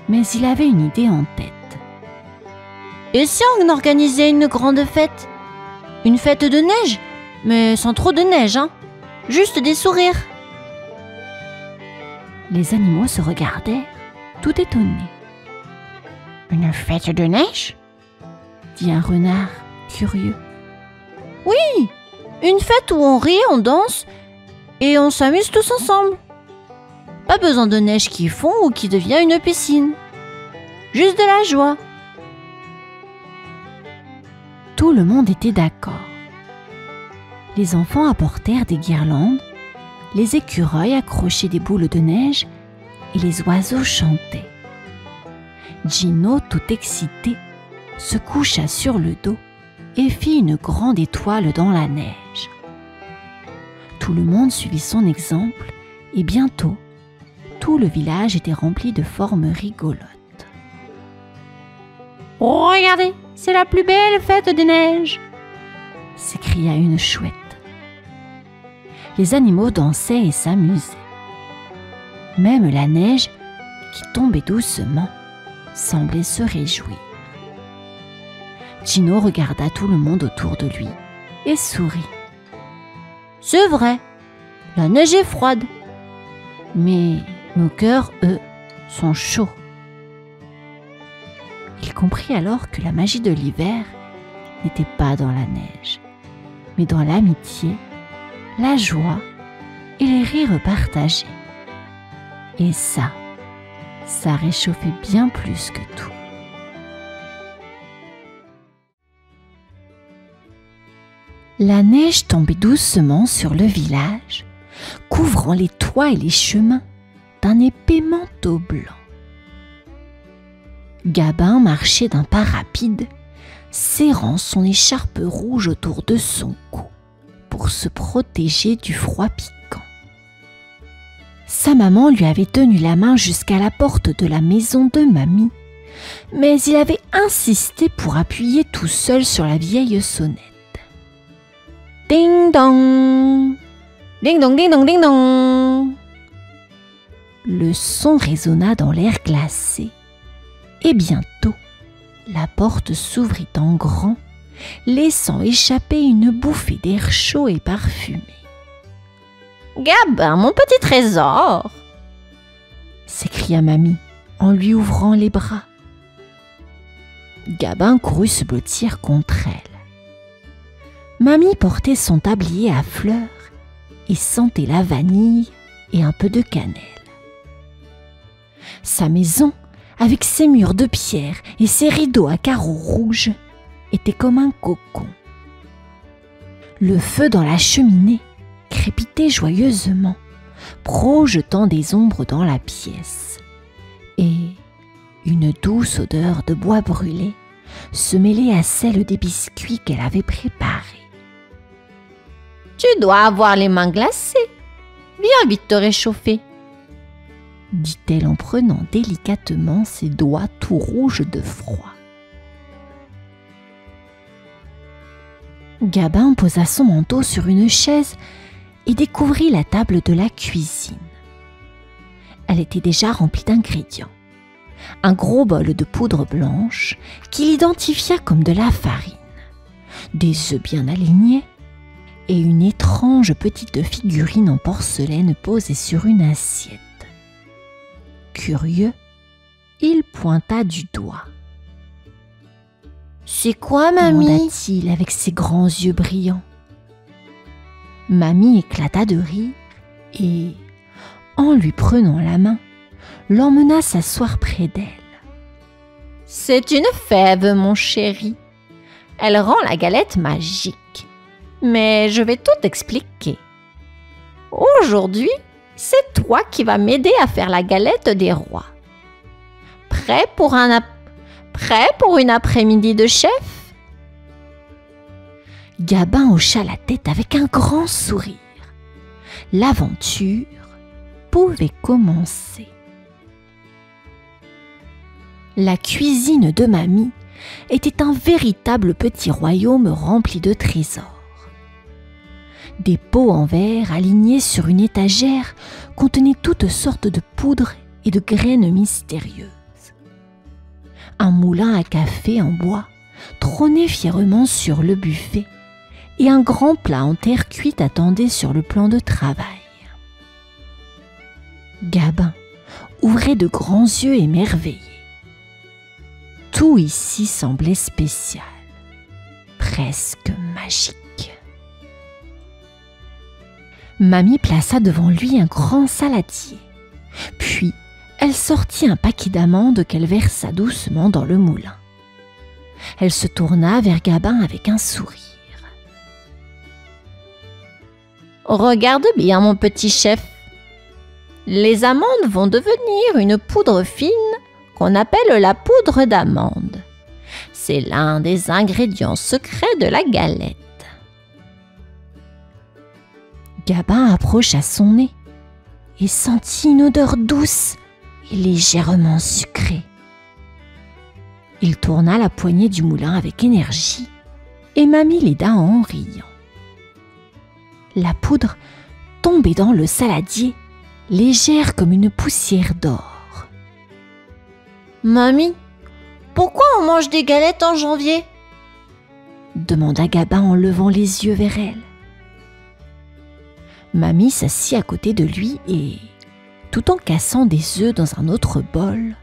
[SPEAKER 1] mais il avait une idée en tête.
[SPEAKER 4] « Et si on organisait une grande fête ? Une fête de neige ? Mais sans trop de neige, hein ? Juste des sourires !»
[SPEAKER 1] Les animaux se regardèrent, tout étonnés.
[SPEAKER 2] Une fête de neige ?
[SPEAKER 1] dit un renard curieux.
[SPEAKER 4] Oui, une fête où on rit, on danse et on s'amuse tous ensemble. Pas besoin de neige qui fond ou qui devient une piscine. Juste de la joie.
[SPEAKER 1] Tout le monde était d'accord. Les enfants apportèrent des guirlandes, les écureuils accrochaient des boules de neige et les oiseaux chantaient. Gino, tout excité, se coucha sur le dos et fit une grande étoile dans la neige. Tout le monde suivit son exemple et bientôt, tout le village était rempli de formes rigolotes.
[SPEAKER 4] Oh, regardez, c'est la plus belle fête des neiges,
[SPEAKER 1] s'écria une chouette. Les animaux dansaient et s'amusaient. Même la neige, qui tombait doucement, semblait se réjouir. Gino regarda tout le monde autour de lui et sourit.
[SPEAKER 4] C'est vrai, la neige est froide, mais nos cœurs, eux, sont chauds.
[SPEAKER 1] Il comprit alors que la magie de l'hiver n'était pas dans la neige, mais dans l'amitié, la joie et les rires partagés. Et ça réchauffait bien plus que tout. La neige tombait doucement sur le village, couvrant les toits et les chemins d'un épais manteau blanc. Gabin marchait d'un pas rapide, serrant son écharpe rouge autour de son cou pour se protéger du froid piquant. Sa maman lui avait tenu la main jusqu'à la porte de la maison de mamie, mais il avait insisté pour appuyer tout seul sur la vieille sonnette.
[SPEAKER 4] Ding dong, ding dong, ding dong, ding dong.
[SPEAKER 1] Le son résonna dans l'air glacé, et bientôt, la porte s'ouvrit en grand, laissant échapper une bouffée d'air chaud et parfumé.
[SPEAKER 4] Gabin, mon petit trésor,
[SPEAKER 1] s'écria mamie en lui ouvrant les bras. Gabin courut se blottir contre elle. Mamie portait son tablier à fleurs et sentait la vanille et un peu de cannelle. Sa maison, avec ses murs de pierre et ses rideaux à carreaux rouges, était comme un cocon. Le feu dans la cheminée crépitait joyeusement, projetant des ombres dans la pièce. Et une douce odeur de bois brûlé se mêlait à celle des biscuits qu'elle avait préparés.
[SPEAKER 4] Tu dois avoir les mains glacées. Viens vite te réchauffer,
[SPEAKER 1] dit-elle en prenant délicatement ses doigts tout rouges de froid. Gabin posa son manteau sur une chaise et découvrit la table de la cuisine. Elle était déjà remplie d'ingrédients. Un gros bol de poudre blanche qu'il identifia comme de la farine, des œufs bien alignés et une étrange petite figurine en porcelaine posée sur une assiette. Curieux, il pointa du doigt.
[SPEAKER 4] « C'est quoi, mamie ?»
[SPEAKER 1] demanda-t-il avec ses grands yeux brillants. Mamie éclata de rire et, en lui prenant la main, l'emmena s'asseoir près d'elle.
[SPEAKER 4] « C'est une fève, mon chéri. Elle rend la galette magique. Mais je vais tout expliquer. Aujourd'hui, c'est toi qui vas m'aider à faire la galette des rois. Prêt pour une après-midi de chef ?»
[SPEAKER 1] Gabin hocha la tête avec un grand sourire. L'aventure pouvait commencer. La cuisine de mamie était un véritable petit royaume rempli de trésors. Des pots en verre alignés sur une étagère contenaient toutes sortes de poudres et de graines mystérieuses. Un moulin à café en bois trônait fièrement sur le buffet et un grand plat en terre cuite attendait sur le plan de travail. Gabin ouvrait de grands yeux émerveillés. Tout ici semblait spécial. presque magique. Mamie plaça devant lui un grand saladier. Puis, elle sortit un paquet d'amandes qu'elle versa doucement dans le moulin. Elle se tourna vers Gabin avec un sourire.
[SPEAKER 4] « Regarde bien, mon petit chef. Les amandes vont devenir une poudre fine qu'on appelle la poudre d'amande. C'est l'un des ingrédients secrets de la galette. »
[SPEAKER 1] Gabin approcha son nez et sentit une odeur douce et légèrement sucrée. Il tourna la poignée du moulin avec énergie et Mamie l'aida en riant. La poudre tombait dans le saladier, légère comme une poussière d'or.
[SPEAKER 4] « Mamie, pourquoi on mange des galettes en janvier ?»
[SPEAKER 1] demanda Gabin en levant les yeux vers elle. Mamie s'assit à côté de lui et, tout en cassant des œufs dans un autre bol,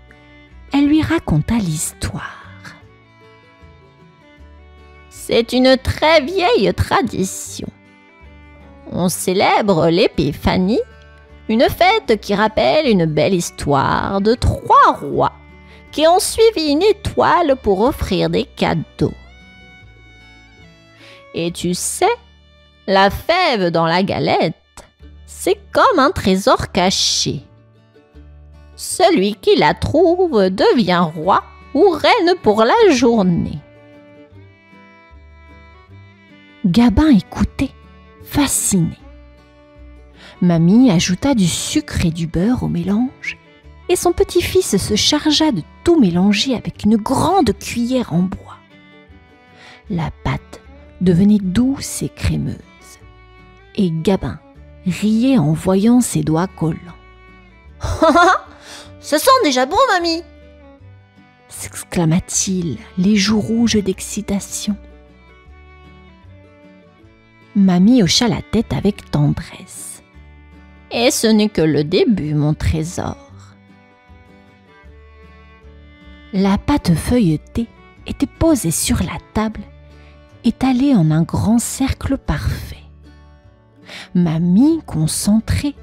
[SPEAKER 1] elle lui raconta l'histoire.
[SPEAKER 4] C'est une très vieille tradition. On célèbre l'épiphanie, une fête qui rappelle une belle histoire de 3 rois qui ont suivi une étoile pour offrir des cadeaux. Et tu sais, la fève dans la galette, c'est comme un trésor caché. Celui qui la trouve devient roi ou reine pour la journée.
[SPEAKER 1] Gabin écoutait, fasciné. Mamie ajouta du sucre et du beurre au mélange et son petit-fils se chargea de tout mélanger avec une grande cuillère en bois. La pâte devenait douce et crémeuse et Gabin riait en voyant ses doigts collants.
[SPEAKER 4] « Ça sent déjà bon, mamie !»
[SPEAKER 1] s'exclama-t-il, les joues rouges d'excitation. Mamie hocha la tête avec tendresse.
[SPEAKER 4] « Et ce n'est que le début, mon trésor. »
[SPEAKER 1] La pâte feuilletée était posée sur la table, étalée en un grand cercle parfait. Mamie, concentrée,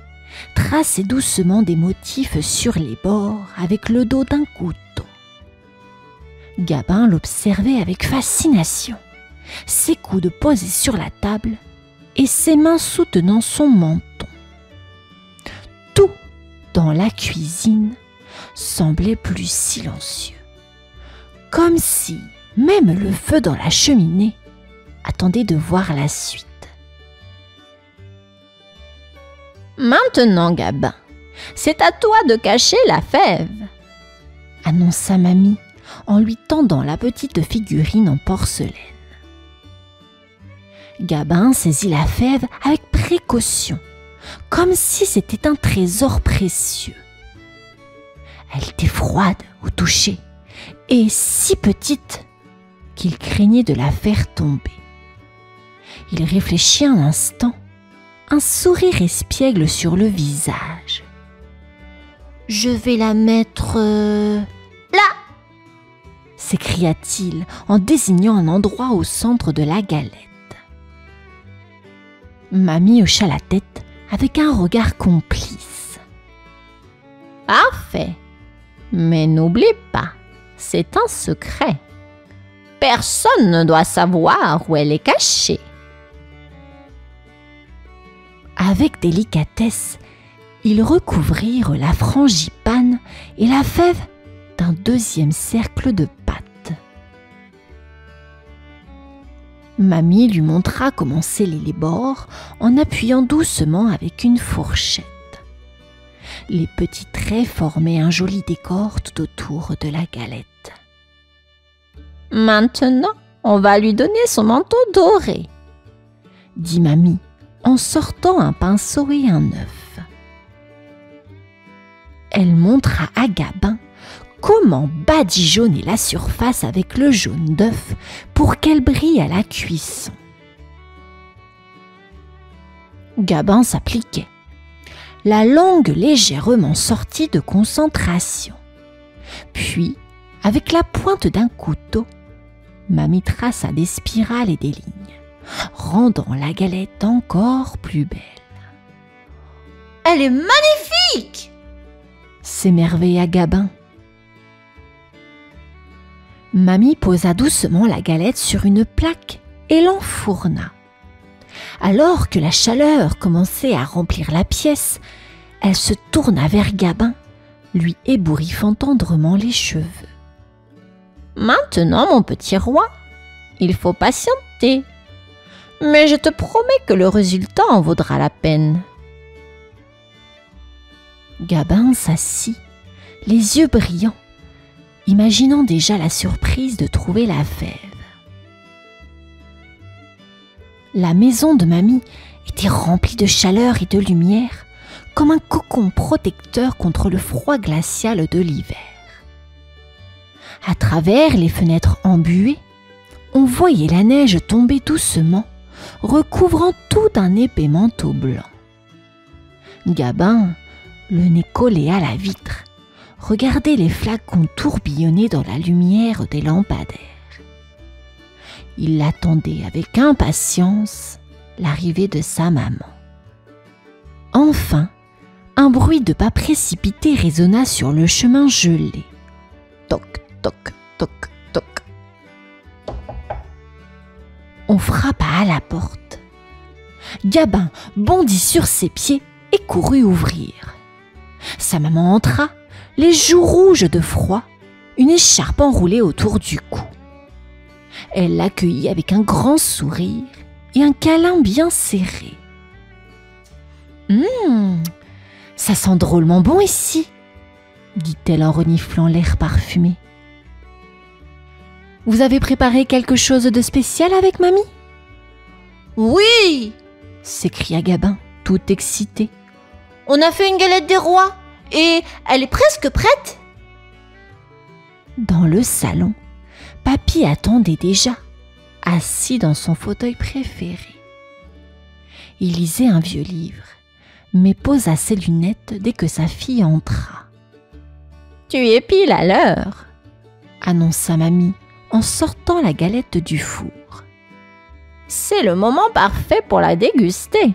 [SPEAKER 1] traçait doucement des motifs sur les bords avec le dos d'un couteau. Gabin l'observait avec fascination, ses coudes posés sur la table et ses mains soutenant son menton. Tout dans la cuisine semblait plus silencieux, comme si même le feu dans la cheminée attendait de voir la suite.
[SPEAKER 4] Maintenant, Gabin, c'est à toi de cacher la fève,
[SPEAKER 1] annonça Mamie en lui tendant la petite figurine en porcelaine. Gabin saisit la fève avec précaution, comme si c'était un trésor précieux. Elle était froide au toucher et si petite qu'il craignait de la faire tomber. Il réfléchit un instant, un sourire espiègle sur le visage.
[SPEAKER 4] « Je vais la mettre là !»
[SPEAKER 1] s'écria-t-il en désignant un endroit au centre de la galette. Mamie hocha la tête avec un regard complice.
[SPEAKER 4] « Parfait, mais n'oublie pas, c'est un secret. Personne ne doit savoir où elle est cachée. »
[SPEAKER 1] Avec délicatesse, ils recouvrirent la frangipane et la fève d'un deuxième cercle de pâte. Mamie lui montra comment sceller les bords en appuyant doucement avec une fourchette. Les petits traits formaient un joli décor tout autour de la galette.
[SPEAKER 4] « Maintenant, on va lui donner son manteau doré, »
[SPEAKER 1] dit Mamie en sortant un pinceau et un œuf. Elle montra à Gabin comment badigeonner la surface avec le jaune d'œuf pour qu'elle brille à la cuisson. Gabin s'appliquait, la langue légèrement sortie de concentration. Puis, avec la pointe d'un couteau, Mamie traça des spirales et des lignes, rendant la galette encore plus belle.
[SPEAKER 4] Elle est magnifique!
[SPEAKER 1] S'émerveilla Gabin. Mamie posa doucement la galette sur une plaque et l'enfourna. Alors que la chaleur commençait à remplir la pièce, elle se tourna vers Gabin, lui ébouriffant tendrement les cheveux.
[SPEAKER 4] « Maintenant, mon petit roi, il faut patienter. Mais je te promets que le résultat en vaudra la peine. »
[SPEAKER 1] Gabin s'assit, les yeux brillants, imaginant déjà la surprise de trouver la fève. La maison de Mamie était remplie de chaleur et de lumière, comme un cocon protecteur contre le froid glacial de l'hiver. À travers les fenêtres embuées, on voyait la neige tomber doucement, recouvrant tout d'un épais manteau blanc. Gabin, le nez collé à la vitre, regardait les flacons tourbillonner dans la lumière des lampadaires. Il attendait avec impatience l'arrivée de sa maman. Enfin, un bruit de pas précipité résonna sur le chemin gelé. Toc, toc, toc, toc. On frappa à la porte. Gabin bondit sur ses pieds et courut ouvrir. Sa maman entra, les joues rouges de froid, une écharpe enroulée autour du cou. Elle l'accueillit avec un grand sourire et un câlin bien serré. « Ça sent drôlement bon ici !» dit-elle en reniflant l'air parfumé. « Vous avez préparé quelque chose de spécial avec Mamie ?»«
[SPEAKER 4] Oui !»
[SPEAKER 1] s'écria Gabin, tout excité.
[SPEAKER 4] « On a fait une galette des rois et elle est presque prête !»
[SPEAKER 1] Dans le salon, Papy attendait déjà, assis dans son fauteuil préféré. Il lisait un vieux livre, mais posa ses lunettes dès que sa fille entra.
[SPEAKER 4] « Tu es pile à l'heure !»
[SPEAKER 1] annonça Mamie en sortant la galette du four.
[SPEAKER 4] « C'est le moment parfait pour la déguster !»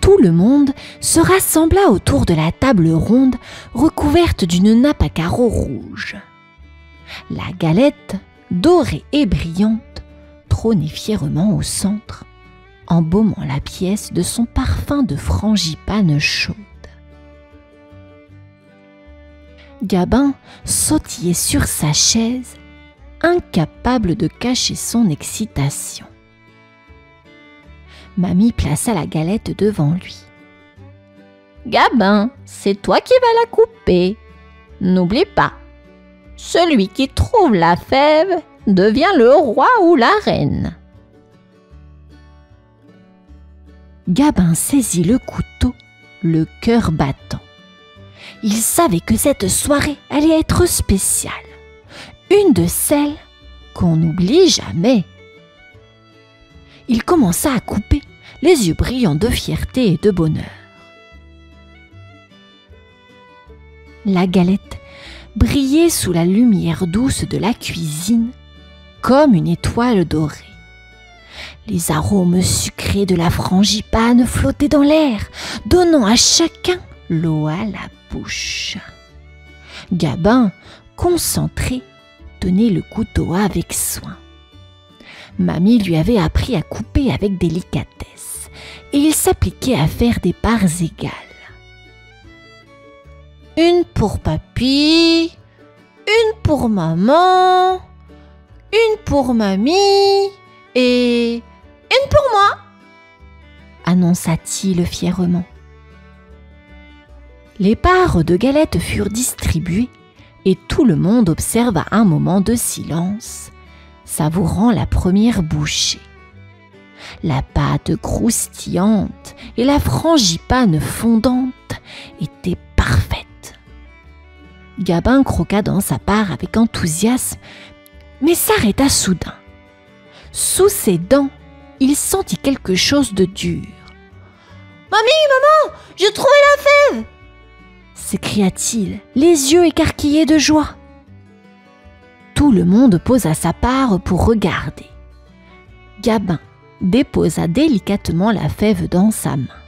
[SPEAKER 1] Tout le monde se rassembla autour de la table ronde recouverte d'une nappe à carreaux rouges. La galette, dorée et brillante, trônait fièrement au centre, embaumant la pièce de son parfum de frangipane chaude. Gabin sautillait sur sa chaise, incapable de cacher son excitation. Mamie plaça la galette devant lui.
[SPEAKER 4] « Gabin, c'est toi qui vas la couper. N'oublie pas, celui qui trouve la fève devient le roi ou la reine. »
[SPEAKER 1] Gabin saisit le couteau, le cœur battant. Il savait que cette soirée allait être spéciale, une de celles qu'on n'oublie jamais. Il commença à couper, les yeux brillants de fierté et de bonheur. La galette brillait sous la lumière douce de la cuisine, comme une étoile dorée. Les arômes sucrés de la frangipane flottaient dans l'air, donnant à chacun l'eau à la bouche. Gabin, concentré, tenait le couteau avec soin. Mamie lui avait appris à couper avec délicatesse et il s'appliquait à faire des parts égales.
[SPEAKER 4] Une pour papy, une pour maman, une pour mamie et une pour moi,
[SPEAKER 1] annonça-t-il fièrement. Les parts de galettes furent distribuées et tout le monde observa un moment de silence, savourant la première bouchée. La pâte croustillante et la frangipane fondante étaient parfaites. Gabin croqua dans sa part avec enthousiasme, mais s'arrêta soudain. Sous ses dents, il sentit quelque chose de dur.
[SPEAKER 4] « Mamie, maman, j'ai trouvé la fève !»
[SPEAKER 1] s'écria-t-il, les yeux écarquillés de joie. « le monde posa sa part pour regarder. Gabin déposa délicatement la fève dans sa main.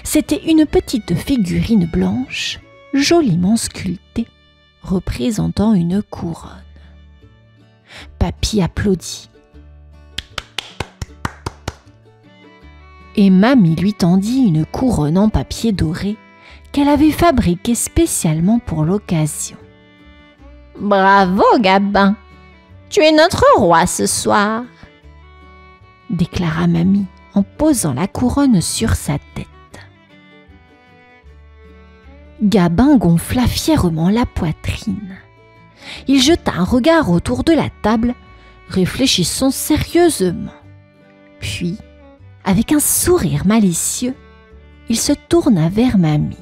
[SPEAKER 1] C'était une petite figurine blanche, joliment sculptée, représentant une couronne. Papy applaudit. Et Mamie lui tendit une couronne en papier doré qu'elle avait fabriquée spécialement pour l'occasion.
[SPEAKER 4] « Bravo, Gabin! Tu es notre roi ce soir !»
[SPEAKER 1] déclara Mamie en posant la couronne sur sa tête. Gabin gonfla fièrement la poitrine. Il jeta un regard autour de la table, réfléchissant sérieusement. Puis, avec un sourire malicieux, il se tourna vers Mamie.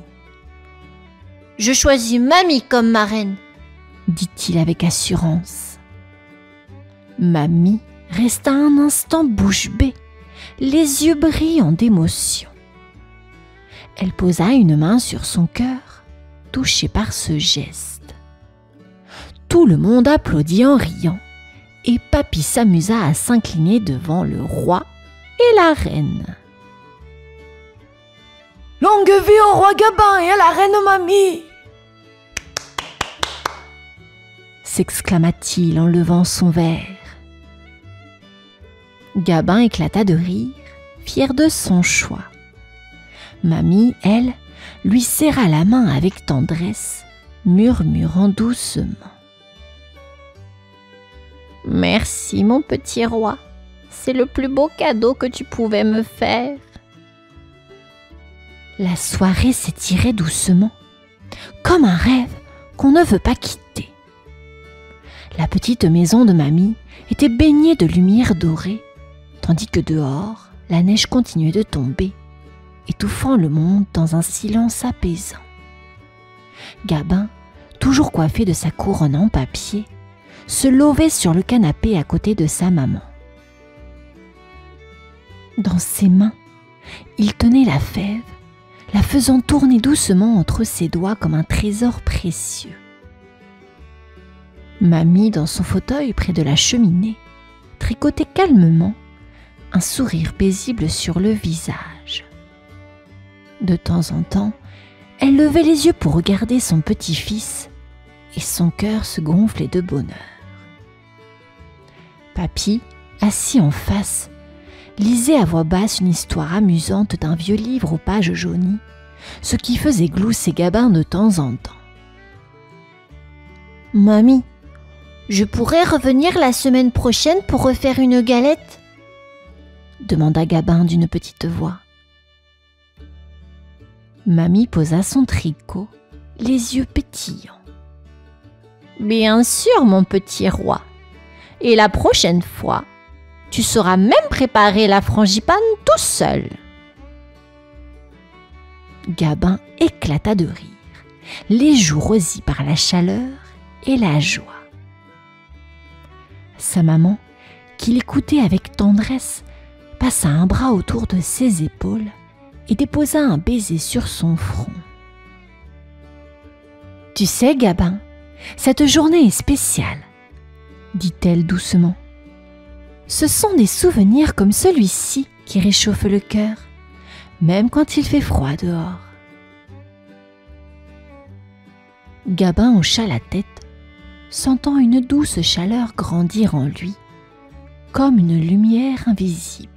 [SPEAKER 4] « Je choisis Mamie comme marraine, »
[SPEAKER 1] dit-il avec assurance. Mamie resta un instant bouche bée, les yeux brillants d'émotion. Elle posa une main sur son cœur, touchée par ce geste. Tout le monde applaudit en riant, et Papy s'amusa à s'incliner devant le roi et la reine.
[SPEAKER 5] « Longue vie au roi Gabin et à la reine Mamie !»
[SPEAKER 1] s'exclama-t-il en levant son verre. Gabin éclata de rire, fier de son choix. Mamie, elle, lui serra la main avec tendresse, murmurant doucement.
[SPEAKER 4] « Merci, mon petit roi. C'est le plus beau cadeau que tu pouvais me faire. »
[SPEAKER 1] La soirée s'étirait doucement, comme un rêve qu'on ne veut pas quitter. La petite maison de Mamie était baignée de lumière dorée, tandis que dehors, la neige continuait de tomber, étouffant le monde dans un silence apaisant. Gabin, toujours coiffé de sa couronne en papier, se levait sur le canapé à côté de sa maman. Dans ses mains, il tenait la fève, la faisant tourner doucement entre ses doigts comme un trésor précieux. Mamie, dans son fauteuil près de la cheminée, tricotait calmement, un sourire paisible sur le visage. De temps en temps, elle levait les yeux pour regarder son petit-fils et son cœur se gonflait de bonheur. Papy, assis en face, lisait à voix basse une histoire amusante d'un vieux livre aux pages jaunies, ce qui faisait glousser Gabin de temps en temps.
[SPEAKER 4] « Mamie, je pourrais revenir la semaine prochaine pour refaire une galette ?»
[SPEAKER 1] demanda Gabin d'une petite voix. Mamie posa son tricot, les yeux pétillants.
[SPEAKER 4] « Bien sûr, mon petit roi. Et la prochaine fois, tu sauras même préparer la frangipane tout seul. »
[SPEAKER 1] Gabin éclata de rire, les joues rosies par la chaleur et la joie. Sa maman, qui l'écoutait avec tendresse, passa un bras autour de ses épaules et déposa un baiser sur son front. « Tu sais, Gabin, cette journée est spéciale, » dit-elle doucement. « Ce sont des souvenirs comme celui-ci qui réchauffent le cœur, même quand il fait froid dehors. » Gabin hocha la tête, sentant une douce chaleur grandir en lui, comme une lumière invisible.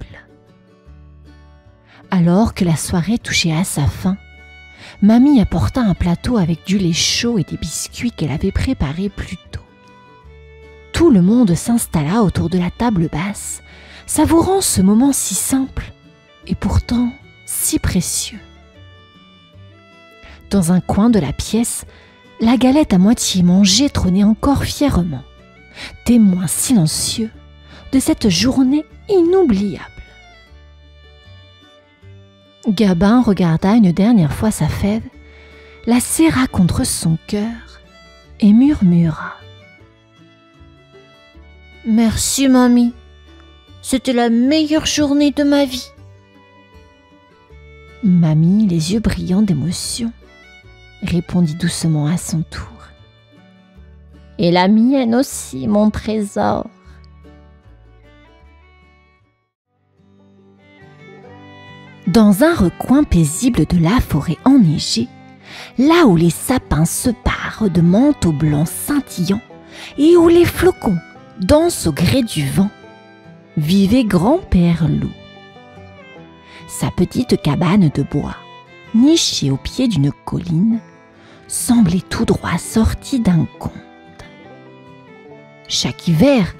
[SPEAKER 1] Alors que la soirée touchait à sa fin, Mamie apporta un plateau avec du lait chaud et des biscuits qu'elle avait préparés plus tôt. Tout le monde s'installa autour de la table basse, savourant ce moment si simple et pourtant si précieux. Dans un coin de la pièce, la galette à moitié mangée trônait encore fièrement, témoin silencieux de cette journée inoubliable. Gabin regarda une dernière fois sa fève, la serra contre son cœur et murmura.
[SPEAKER 4] « Merci, mamie. C'était la meilleure journée de ma vie. »
[SPEAKER 1] Mamie, les yeux brillants d'émotion, répondit doucement à son tour. «
[SPEAKER 4] Et la mienne aussi, mon trésor.
[SPEAKER 1] Dans un recoin paisible de la forêt enneigée, là où les sapins se parent de manteaux blancs scintillants et où les flocons dansent au gré du vent, vivait Grand-Père Loup. Sa petite cabane de bois, nichée au pied d'une colline, semblait tout droit sortie d'un conte. Chaque hiver,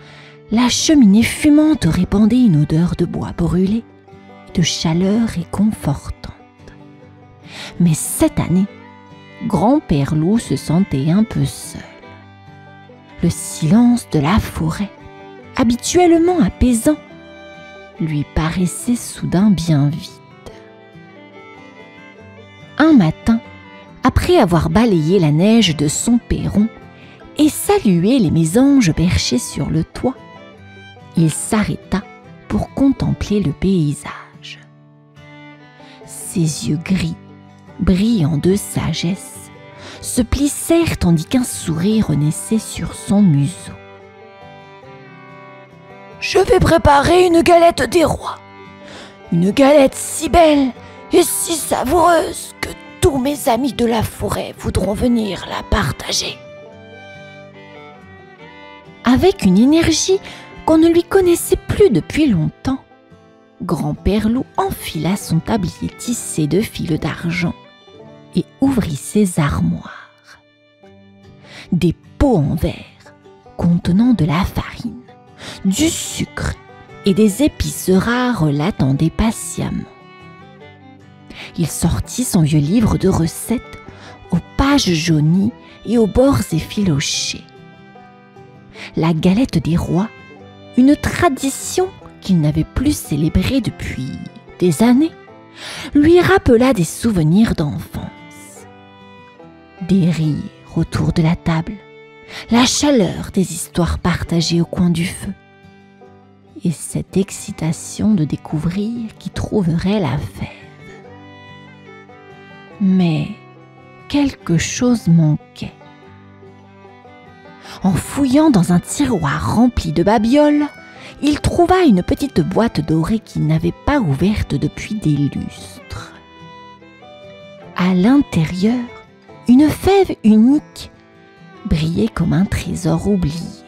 [SPEAKER 1] la cheminée fumante répandait une odeur de bois brûlé, de chaleur réconfortante. Mais cette année, Grand-Père Loup se sentait un peu seul. Le silence de la forêt, habituellement apaisant, lui paraissait soudain bien vide. Un matin, après avoir balayé la neige de son perron et salué les mésanges perchés sur le toit, il s'arrêta pour contempler le paysage. Ses yeux gris, brillants de sagesse, se plissèrent tandis qu'un sourire naissait sur son museau. « Je vais préparer une galette des rois, une galette si belle et si savoureuse que tous mes amis de la forêt voudront venir la partager. » Avec une énergie qu'on ne lui connaissait plus depuis longtemps, Grand-Père Loup enfila son tablier tissé de fils d'argent et ouvrit ses armoires. Des pots en verre contenant de la farine, du sucre et des épices rares l'attendaient patiemment. Il sortit son vieux livre de recettes aux pages jaunies et aux bords effilochés. La galette des rois, une tradition qu'il n'avait plus célébrée depuis des années, lui rappela des souvenirs d'enfance. Des rires autour de la table, la chaleur des histoires partagées au coin du feu, et cette excitation de découvrir qui trouverait la fève. Mais quelque chose manquait. En fouillant dans un tiroir rempli de babioles, il trouva une petite boîte dorée qu'il n'avait pas ouverte depuis des lustres. À l'intérieur, une fève unique brillait comme un trésor oublié.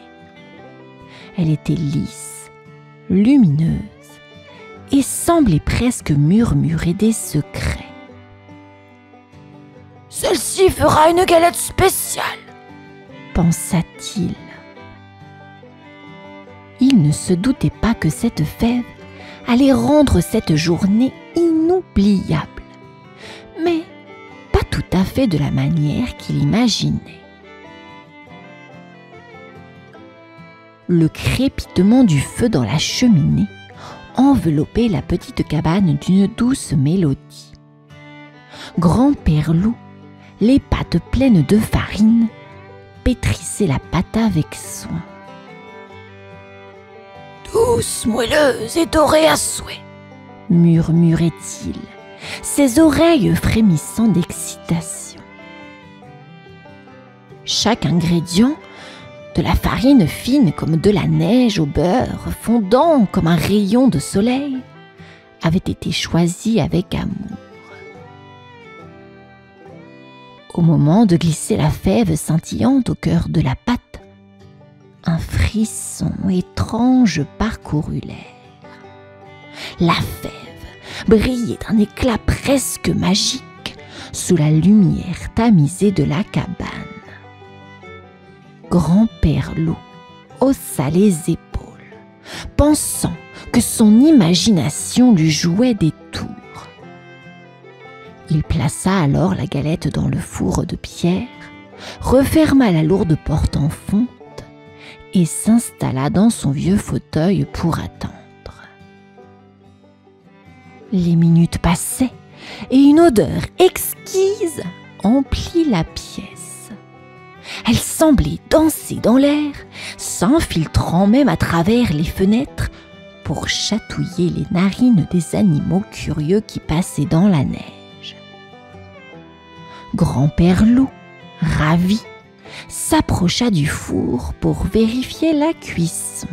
[SPEAKER 1] Elle était lisse, lumineuse et semblait presque murmurer des secrets. « Celle-ci fera une galette spéciale !» pensa-t-il. Il ne se doutait pas que cette fève allait rendre cette journée inoubliable, mais pas tout à fait de la manière qu'il imaginait. Le crépitement du feu dans la cheminée enveloppait la petite cabane d'une douce mélodie. Grand-Père Loup, les pattes pleines de farine, pétrissait la pâte avec soin. « Douce, moelleuse et dorée à souhait !» murmurait-il, ses oreilles frémissant d'excitation. Chaque ingrédient, de la farine fine comme de la neige au beurre, fondant comme un rayon de soleil, avait été choisi avec amour. Au moment de glisser la fève scintillante au cœur de la pâte, un frisson étrange parcourut l'air. La fève brillait d'un éclat presque magique sous la lumière tamisée de la cabane. Grand-Père Loup haussa les épaules, pensant que son imagination lui jouait des tours. Il plaça alors la galette dans le four de pierre, referma la lourde porte en fonte et s'installa dans son vieux fauteuil pour attendre. Les minutes passaient et une odeur exquise emplit la pièce. Elle semblait danser dans l'air, s'infiltrant même à travers les fenêtres pour chatouiller les narines des animaux curieux qui passaient dans la neige. Grand-Père Loup, ravi, s'approcha du four pour vérifier la cuisson.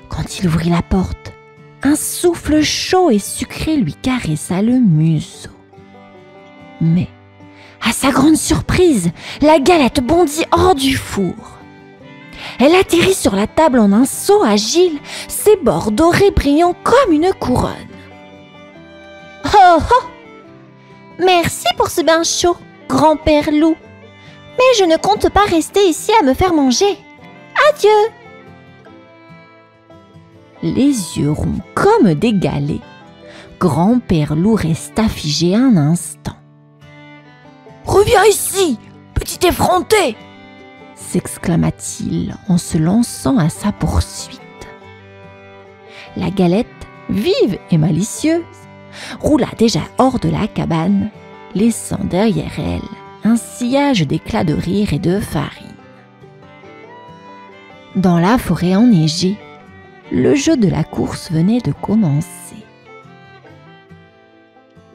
[SPEAKER 1] Quand il ouvrit la porte, un souffle chaud et sucré lui caressa le museau. Mais, à sa grande surprise, la galette bondit hors du four. Elle atterrit sur la table en un saut agile, ses bords dorés brillant comme une couronne.
[SPEAKER 4] « Oh oh! Merci pour ce bain chaud, grand-père loup. Mais je ne compte pas rester ici à me faire manger. Adieu !»
[SPEAKER 1] Les yeux ronds comme des galets, grand-père loup resta figé un instant. « Reviens ici, petit effronté !» s'exclama-t-il en se lançant à sa poursuite. La galette, vive et malicieuse, roula déjà hors de la cabane, laissant derrière elle un sillage d'éclats de rire et de farine. Dans la forêt enneigée, le jeu de la course venait de commencer.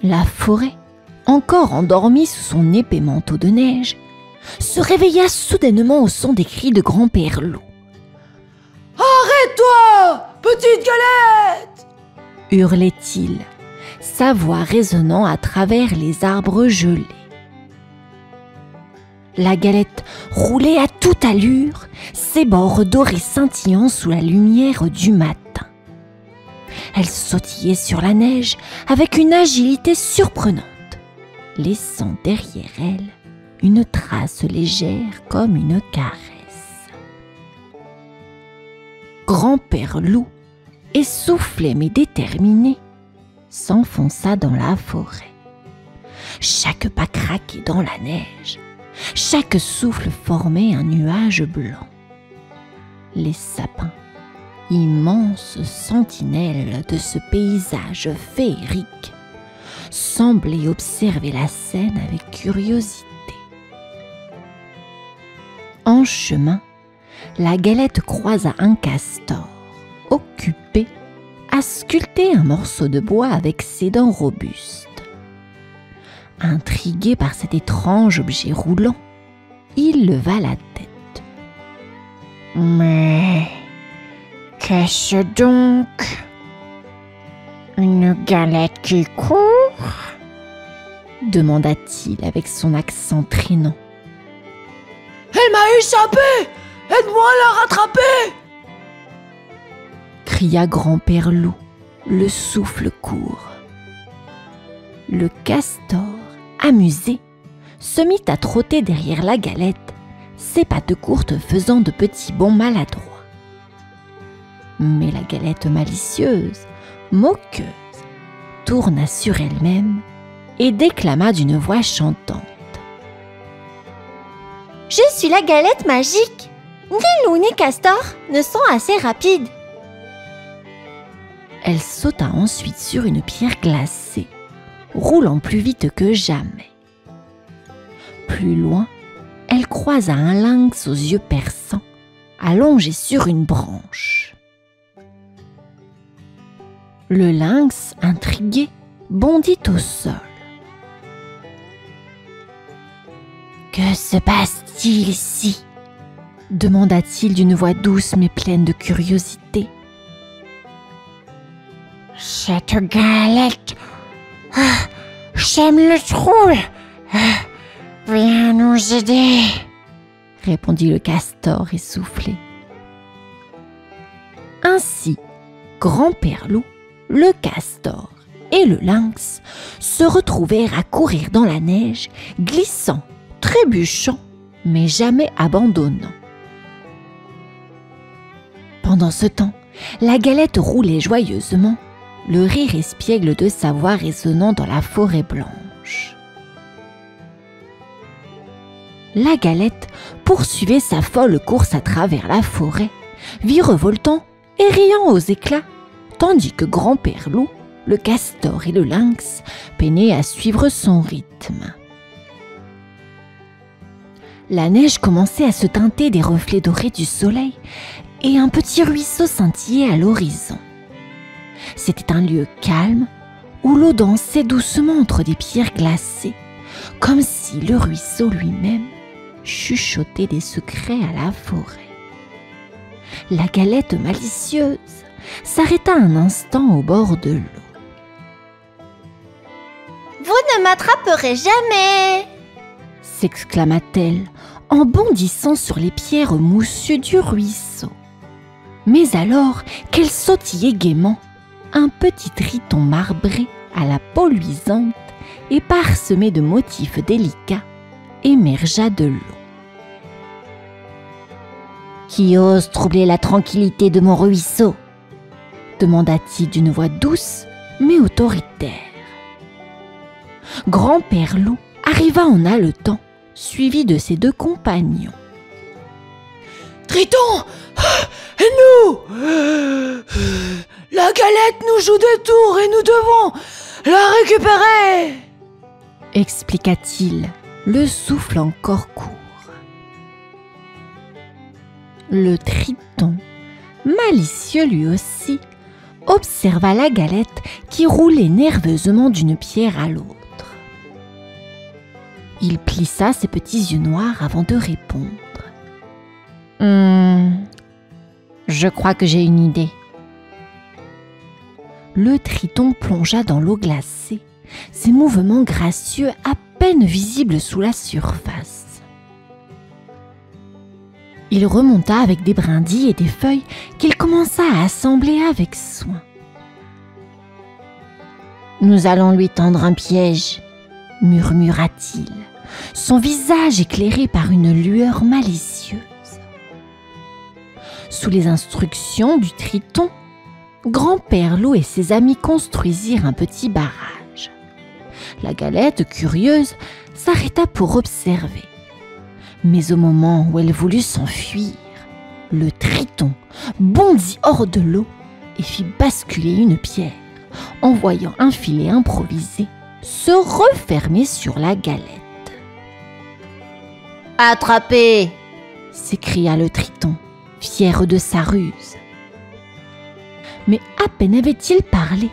[SPEAKER 1] La forêt, encore endormie sous son épais manteau de neige, se réveilla soudainement au son des cris de grand-père loup. « Arrête-toi, petite galette !» hurlait-il, sa voix résonnant à travers les arbres gelés. La galette roulait à toute allure, ses bords dorés scintillant sous la lumière du matin. Elle sautillait sur la neige avec une agilité surprenante, laissant derrière elle une trace légère comme une caresse. Grand-père loup, essoufflé mais déterminé, s'enfonça dans la forêt. Chaque pas craquait dans la neige, chaque souffle formait un nuage blanc. Les sapins, immenses sentinelles de ce paysage féerique, semblaient observer la scène avec curiosité. En chemin, la galette croisa un castor, occupé à sculpter un morceau de bois avec ses dents robustes. Intrigué par cet étrange objet roulant, il leva la tête.
[SPEAKER 2] « Mais qu'est-ce donc? Une galette qui court ?»
[SPEAKER 1] demanda-t-il avec son accent traînant.
[SPEAKER 5] « Elle m'a échappé! Aide-moi à la rattraper !»
[SPEAKER 1] cria grand-père loup, le souffle court. Le castor, amusé, se mit à trotter derrière la galette, ses pattes courtes faisant de petits bonds maladroits. Mais la galette malicieuse, moqueuse, tourna sur elle-même et déclama d'une voix chantante.
[SPEAKER 4] « Je suis la galette magique. Ni loup ni castor ne sont assez rapides. »
[SPEAKER 1] Elle sauta ensuite sur une pierre glacée, roulant plus vite que jamais. Plus loin, elle croisa un lynx aux yeux perçants, allongé sur une branche. Le lynx, intrigué, bondit au sol. « Que se passe-t-il ici ?» demanda-t-il d'une voix douce mais pleine de curiosité.
[SPEAKER 2] « Cette galette, j'aime le trouble. Viens nous aider, »
[SPEAKER 1] répondit le castor essoufflé. Ainsi, grand-père loup, le castor et le lynx se retrouvèrent à courir dans la neige, glissant, trébuchant, mais jamais abandonnant. Pendant ce temps, la galette roulait joyeusement, le rire espiègle de sa voix résonnant dans la forêt blanche. La galette poursuivait sa folle course à travers la forêt, virevoltant et riant aux éclats, tandis que grand-père loup, le castor et le lynx peinaient à suivre son rythme. La neige commençait à se teinter des reflets dorés du soleil et un petit ruisseau scintillait à l'horizon. C'était un lieu calme où l'eau dansait doucement entre des pierres glacées, comme si le ruisseau lui-même chuchoter des secrets à la forêt. La galette malicieuse s'arrêta un instant au bord de l'eau.
[SPEAKER 4] « Vous ne m'attraperez jamais !»
[SPEAKER 1] s'exclama-t-elle en bondissant sur les pierres moussues du ruisseau. Mais alors qu'elle sautillait gaiement, un petit triton marbré à la peau luisante et parsemé de motifs délicats émergea de l'eau. « Qui ose troubler la tranquillité de mon ruisseau ?» demanda-t-il d'une voix douce mais autoritaire. Grand-père Loup arriva en haletant, suivi de ses deux compagnons.
[SPEAKER 5] « Triton, nous, la galette nous joue des tours et nous devons la récupérer !»
[SPEAKER 1] expliqua-t-il, le souffle encore court. Le triton, malicieux lui aussi, observa la galette qui roulait nerveusement d'une pierre à l'autre. Il plissa ses petits yeux noirs avant de répondre. « Je crois que j'ai une idée. » Le triton plongea dans l'eau glacée, ses mouvements gracieux à peine visibles sous la surface. Il remonta avec des brindilles et des feuilles qu'il commença à assembler avec soin. « Nous allons lui tendre un piège, » murmura-t-il, son visage éclairé par une lueur malicieuse. Sous les instructions du triton, Grand-père Loup et ses amis construisirent un petit barrage. La galette, curieuse, s'arrêta pour observer. Mais au moment où elle voulut s'enfuir, le triton bondit hors de l'eau et fit basculer une pierre, en voyant un filet improvisé se refermer sur la galette.
[SPEAKER 4] « Attrapé !»
[SPEAKER 1] s'écria le triton, fier de sa ruse. Mais à peine avait-il parlé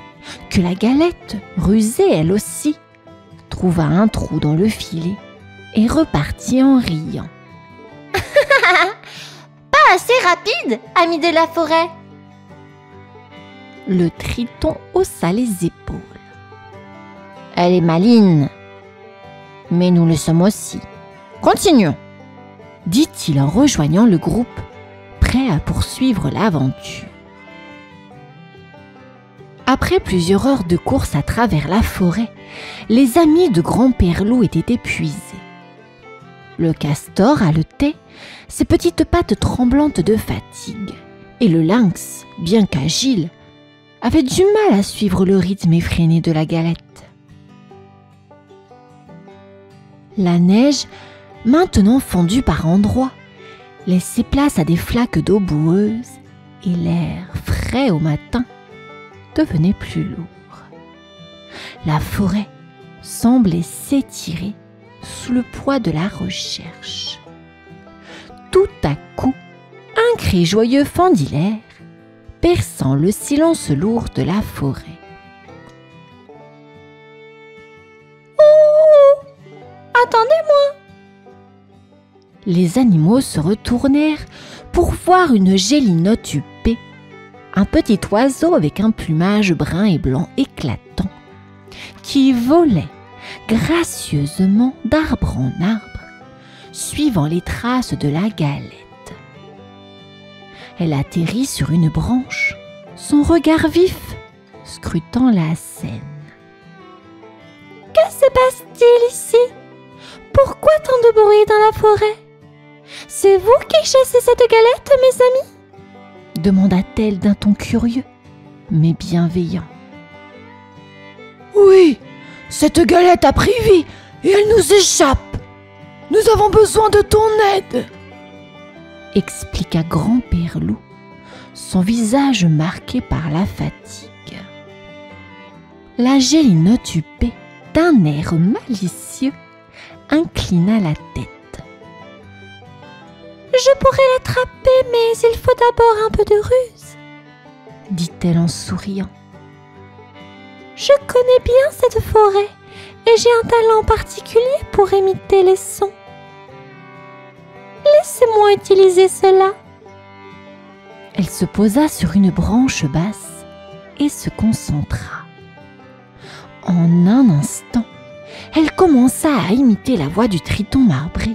[SPEAKER 1] que la galette, rusée elle aussi, trouva un trou dans le filet et repartit en riant.
[SPEAKER 4] « Pas assez rapide, ami de la forêt !»
[SPEAKER 1] Le triton haussa les épaules. « Elle est maligne, mais nous le sommes aussi. Continuons !» dit-il en rejoignant le groupe, prêt à poursuivre l'aventure. Après plusieurs heures de course à travers la forêt, les amis de Grand-père Loup étaient épuisés. Le castor haletait, ses petites pattes tremblantes de fatigue, et le lynx, bien qu'agile, avait du mal à suivre le rythme effréné de la galette. La neige, maintenant fondue par endroits, laissait place à des flaques d'eau boueuse, et l'air frais au matin devenait plus lourd. La forêt semblait s'étirer sous le poids de la recherche. Tout à coup, un cri joyeux fendit l'air, perçant le silence lourd de la forêt.
[SPEAKER 4] « Oh ! Attendez-moi !»
[SPEAKER 1] Les animaux se retournèrent pour voir une gélinotte huppée, un petit oiseau avec un plumage brun et blanc éclatant, qui volait gracieusement d'arbre en arbre, suivant les traces de la galette. Elle atterrit sur une branche, son regard vif scrutant la scène.
[SPEAKER 4] « Que se passe-t-il ici? Pourquoi tant de bruit dans la forêt? C'est vous qui chassez cette galette, mes amis ?»
[SPEAKER 1] demanda-t-elle d'un ton curieux, mais bienveillant.
[SPEAKER 5] « Oui, cette galette a pris vie et elle nous échappe. Nous avons besoin de ton aide !»
[SPEAKER 1] expliqua Grand-père Loup, son visage marqué par la fatigue. La gélinotte huppée, d'un air malicieux, inclina la tête.
[SPEAKER 4] « Je pourrais l'attraper, mais il faut d'abord un peu de ruse, »
[SPEAKER 1] dit-elle en souriant.
[SPEAKER 4] « Je connais bien cette forêt et j'ai un talent particulier pour imiter les sons. » Laissez-moi utiliser cela.
[SPEAKER 1] Elle se posa sur une branche basse et se concentra. En un instant, elle commença à imiter la voix du triton marbré,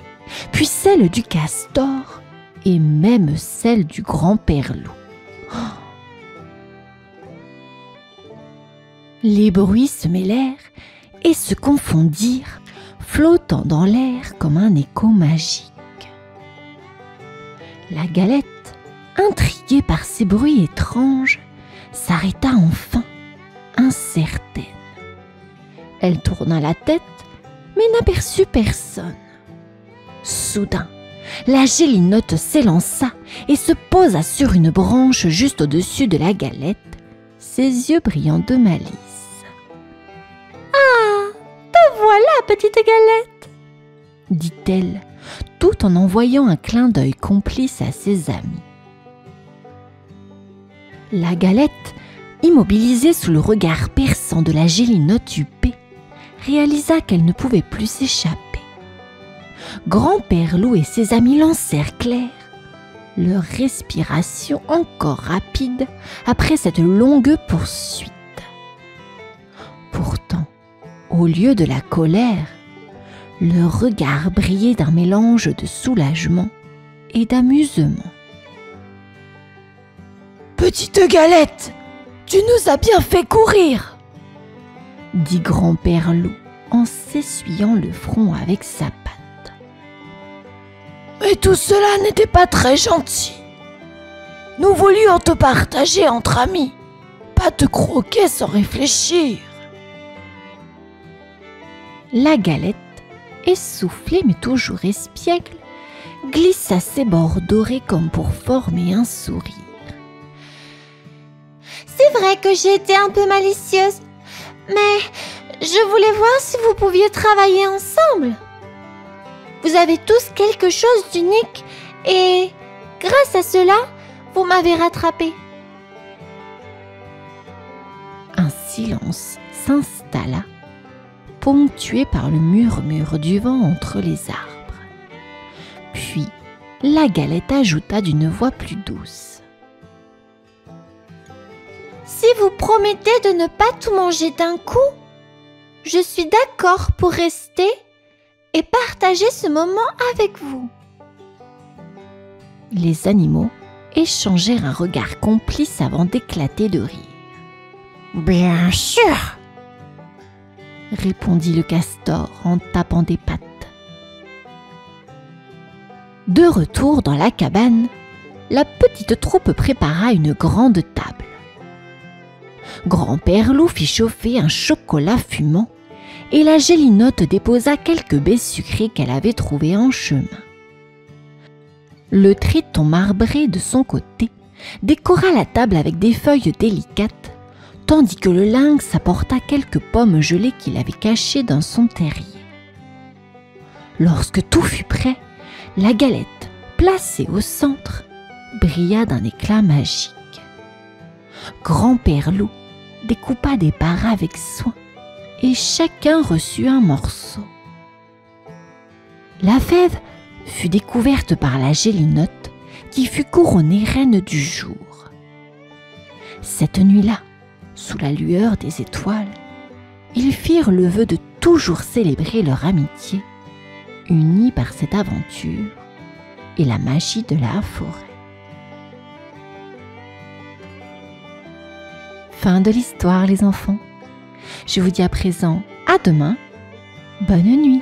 [SPEAKER 1] puis celle du castor et même celle du grand-père loup. Les bruits se mêlèrent et se confondirent, flottant dans l'air comme un écho magique. La galette, intriguée par ces bruits étranges, s'arrêta enfin, incertaine. Elle tourna la tête, mais n'aperçut personne. Soudain, la gélinotte s'élança et se posa sur une branche juste au-dessus de la galette, ses yeux brillant de malice.
[SPEAKER 4] Te voilà, petite galette,
[SPEAKER 1] dit-elle, tout en envoyant un clin d'œil complice à ses amis. La galette, immobilisée sous le regard perçant de la gélinotte huppée, réalisa qu'elle ne pouvait plus s'échapper. Grand-père loup et ses amis lancèrent Claire, leur respiration encore rapide après cette longue poursuite. Pourtant, au lieu de la colère, leur regard brillait d'un mélange de soulagement et d'amusement.
[SPEAKER 5] « Petite galette, tu nous as bien fait courir !»
[SPEAKER 1] dit grand-père loup en s'essuyant le front avec sa patte.
[SPEAKER 5] « Mais tout cela n'était pas très gentil. Nous voulions te partager entre amis, pas te croquer sans réfléchir. »
[SPEAKER 1] La galette, essoufflée mais toujours espiègle, glissa ses bords dorés comme pour former un sourire.
[SPEAKER 4] C'est vrai que j'ai été un peu malicieuse, mais je voulais voir si vous pouviez travailler ensemble. Vous avez tous quelque chose d'unique et, grâce à cela, vous m'avez rattrapé.
[SPEAKER 1] Un silence s'installa, ponctué par le murmure du vent entre les arbres. Puis, la galette ajouta d'une voix plus douce.
[SPEAKER 4] Si vous promettez de ne pas tout manger d'un coup, je suis d'accord pour rester et partager ce moment avec vous.
[SPEAKER 1] Les animaux échangèrent un regard complice avant d'éclater de rire.
[SPEAKER 2] « Bien sûr !»
[SPEAKER 1] répondit le castor en tapant des pattes. De retour dans la cabane, la petite troupe prépara une grande table. Grand-père loup fit chauffer un chocolat fumant et la gélinotte déposa quelques baies sucrées qu'elle avait trouvées en chemin. Le triton marbré, de son côté, décora la table avec des feuilles délicates, tandis que le lynx apporta quelques pommes gelées qu'il avait cachées dans son terrier. Lorsque tout fut prêt, la galette, placée au centre, brilla d'un éclat magique. Grand-père loup découpa des parts avec soin et chacun reçut un morceau. La fève fut découverte par la gélinotte qui fut couronnée reine du jour. Cette nuit-là, sous la lueur des étoiles, ils firent le vœu de toujours célébrer leur amitié, unis par cette aventure et la magie de la forêt. Fin de l'histoire, les enfants. Je vous dis à présent à demain. Bonne nuit.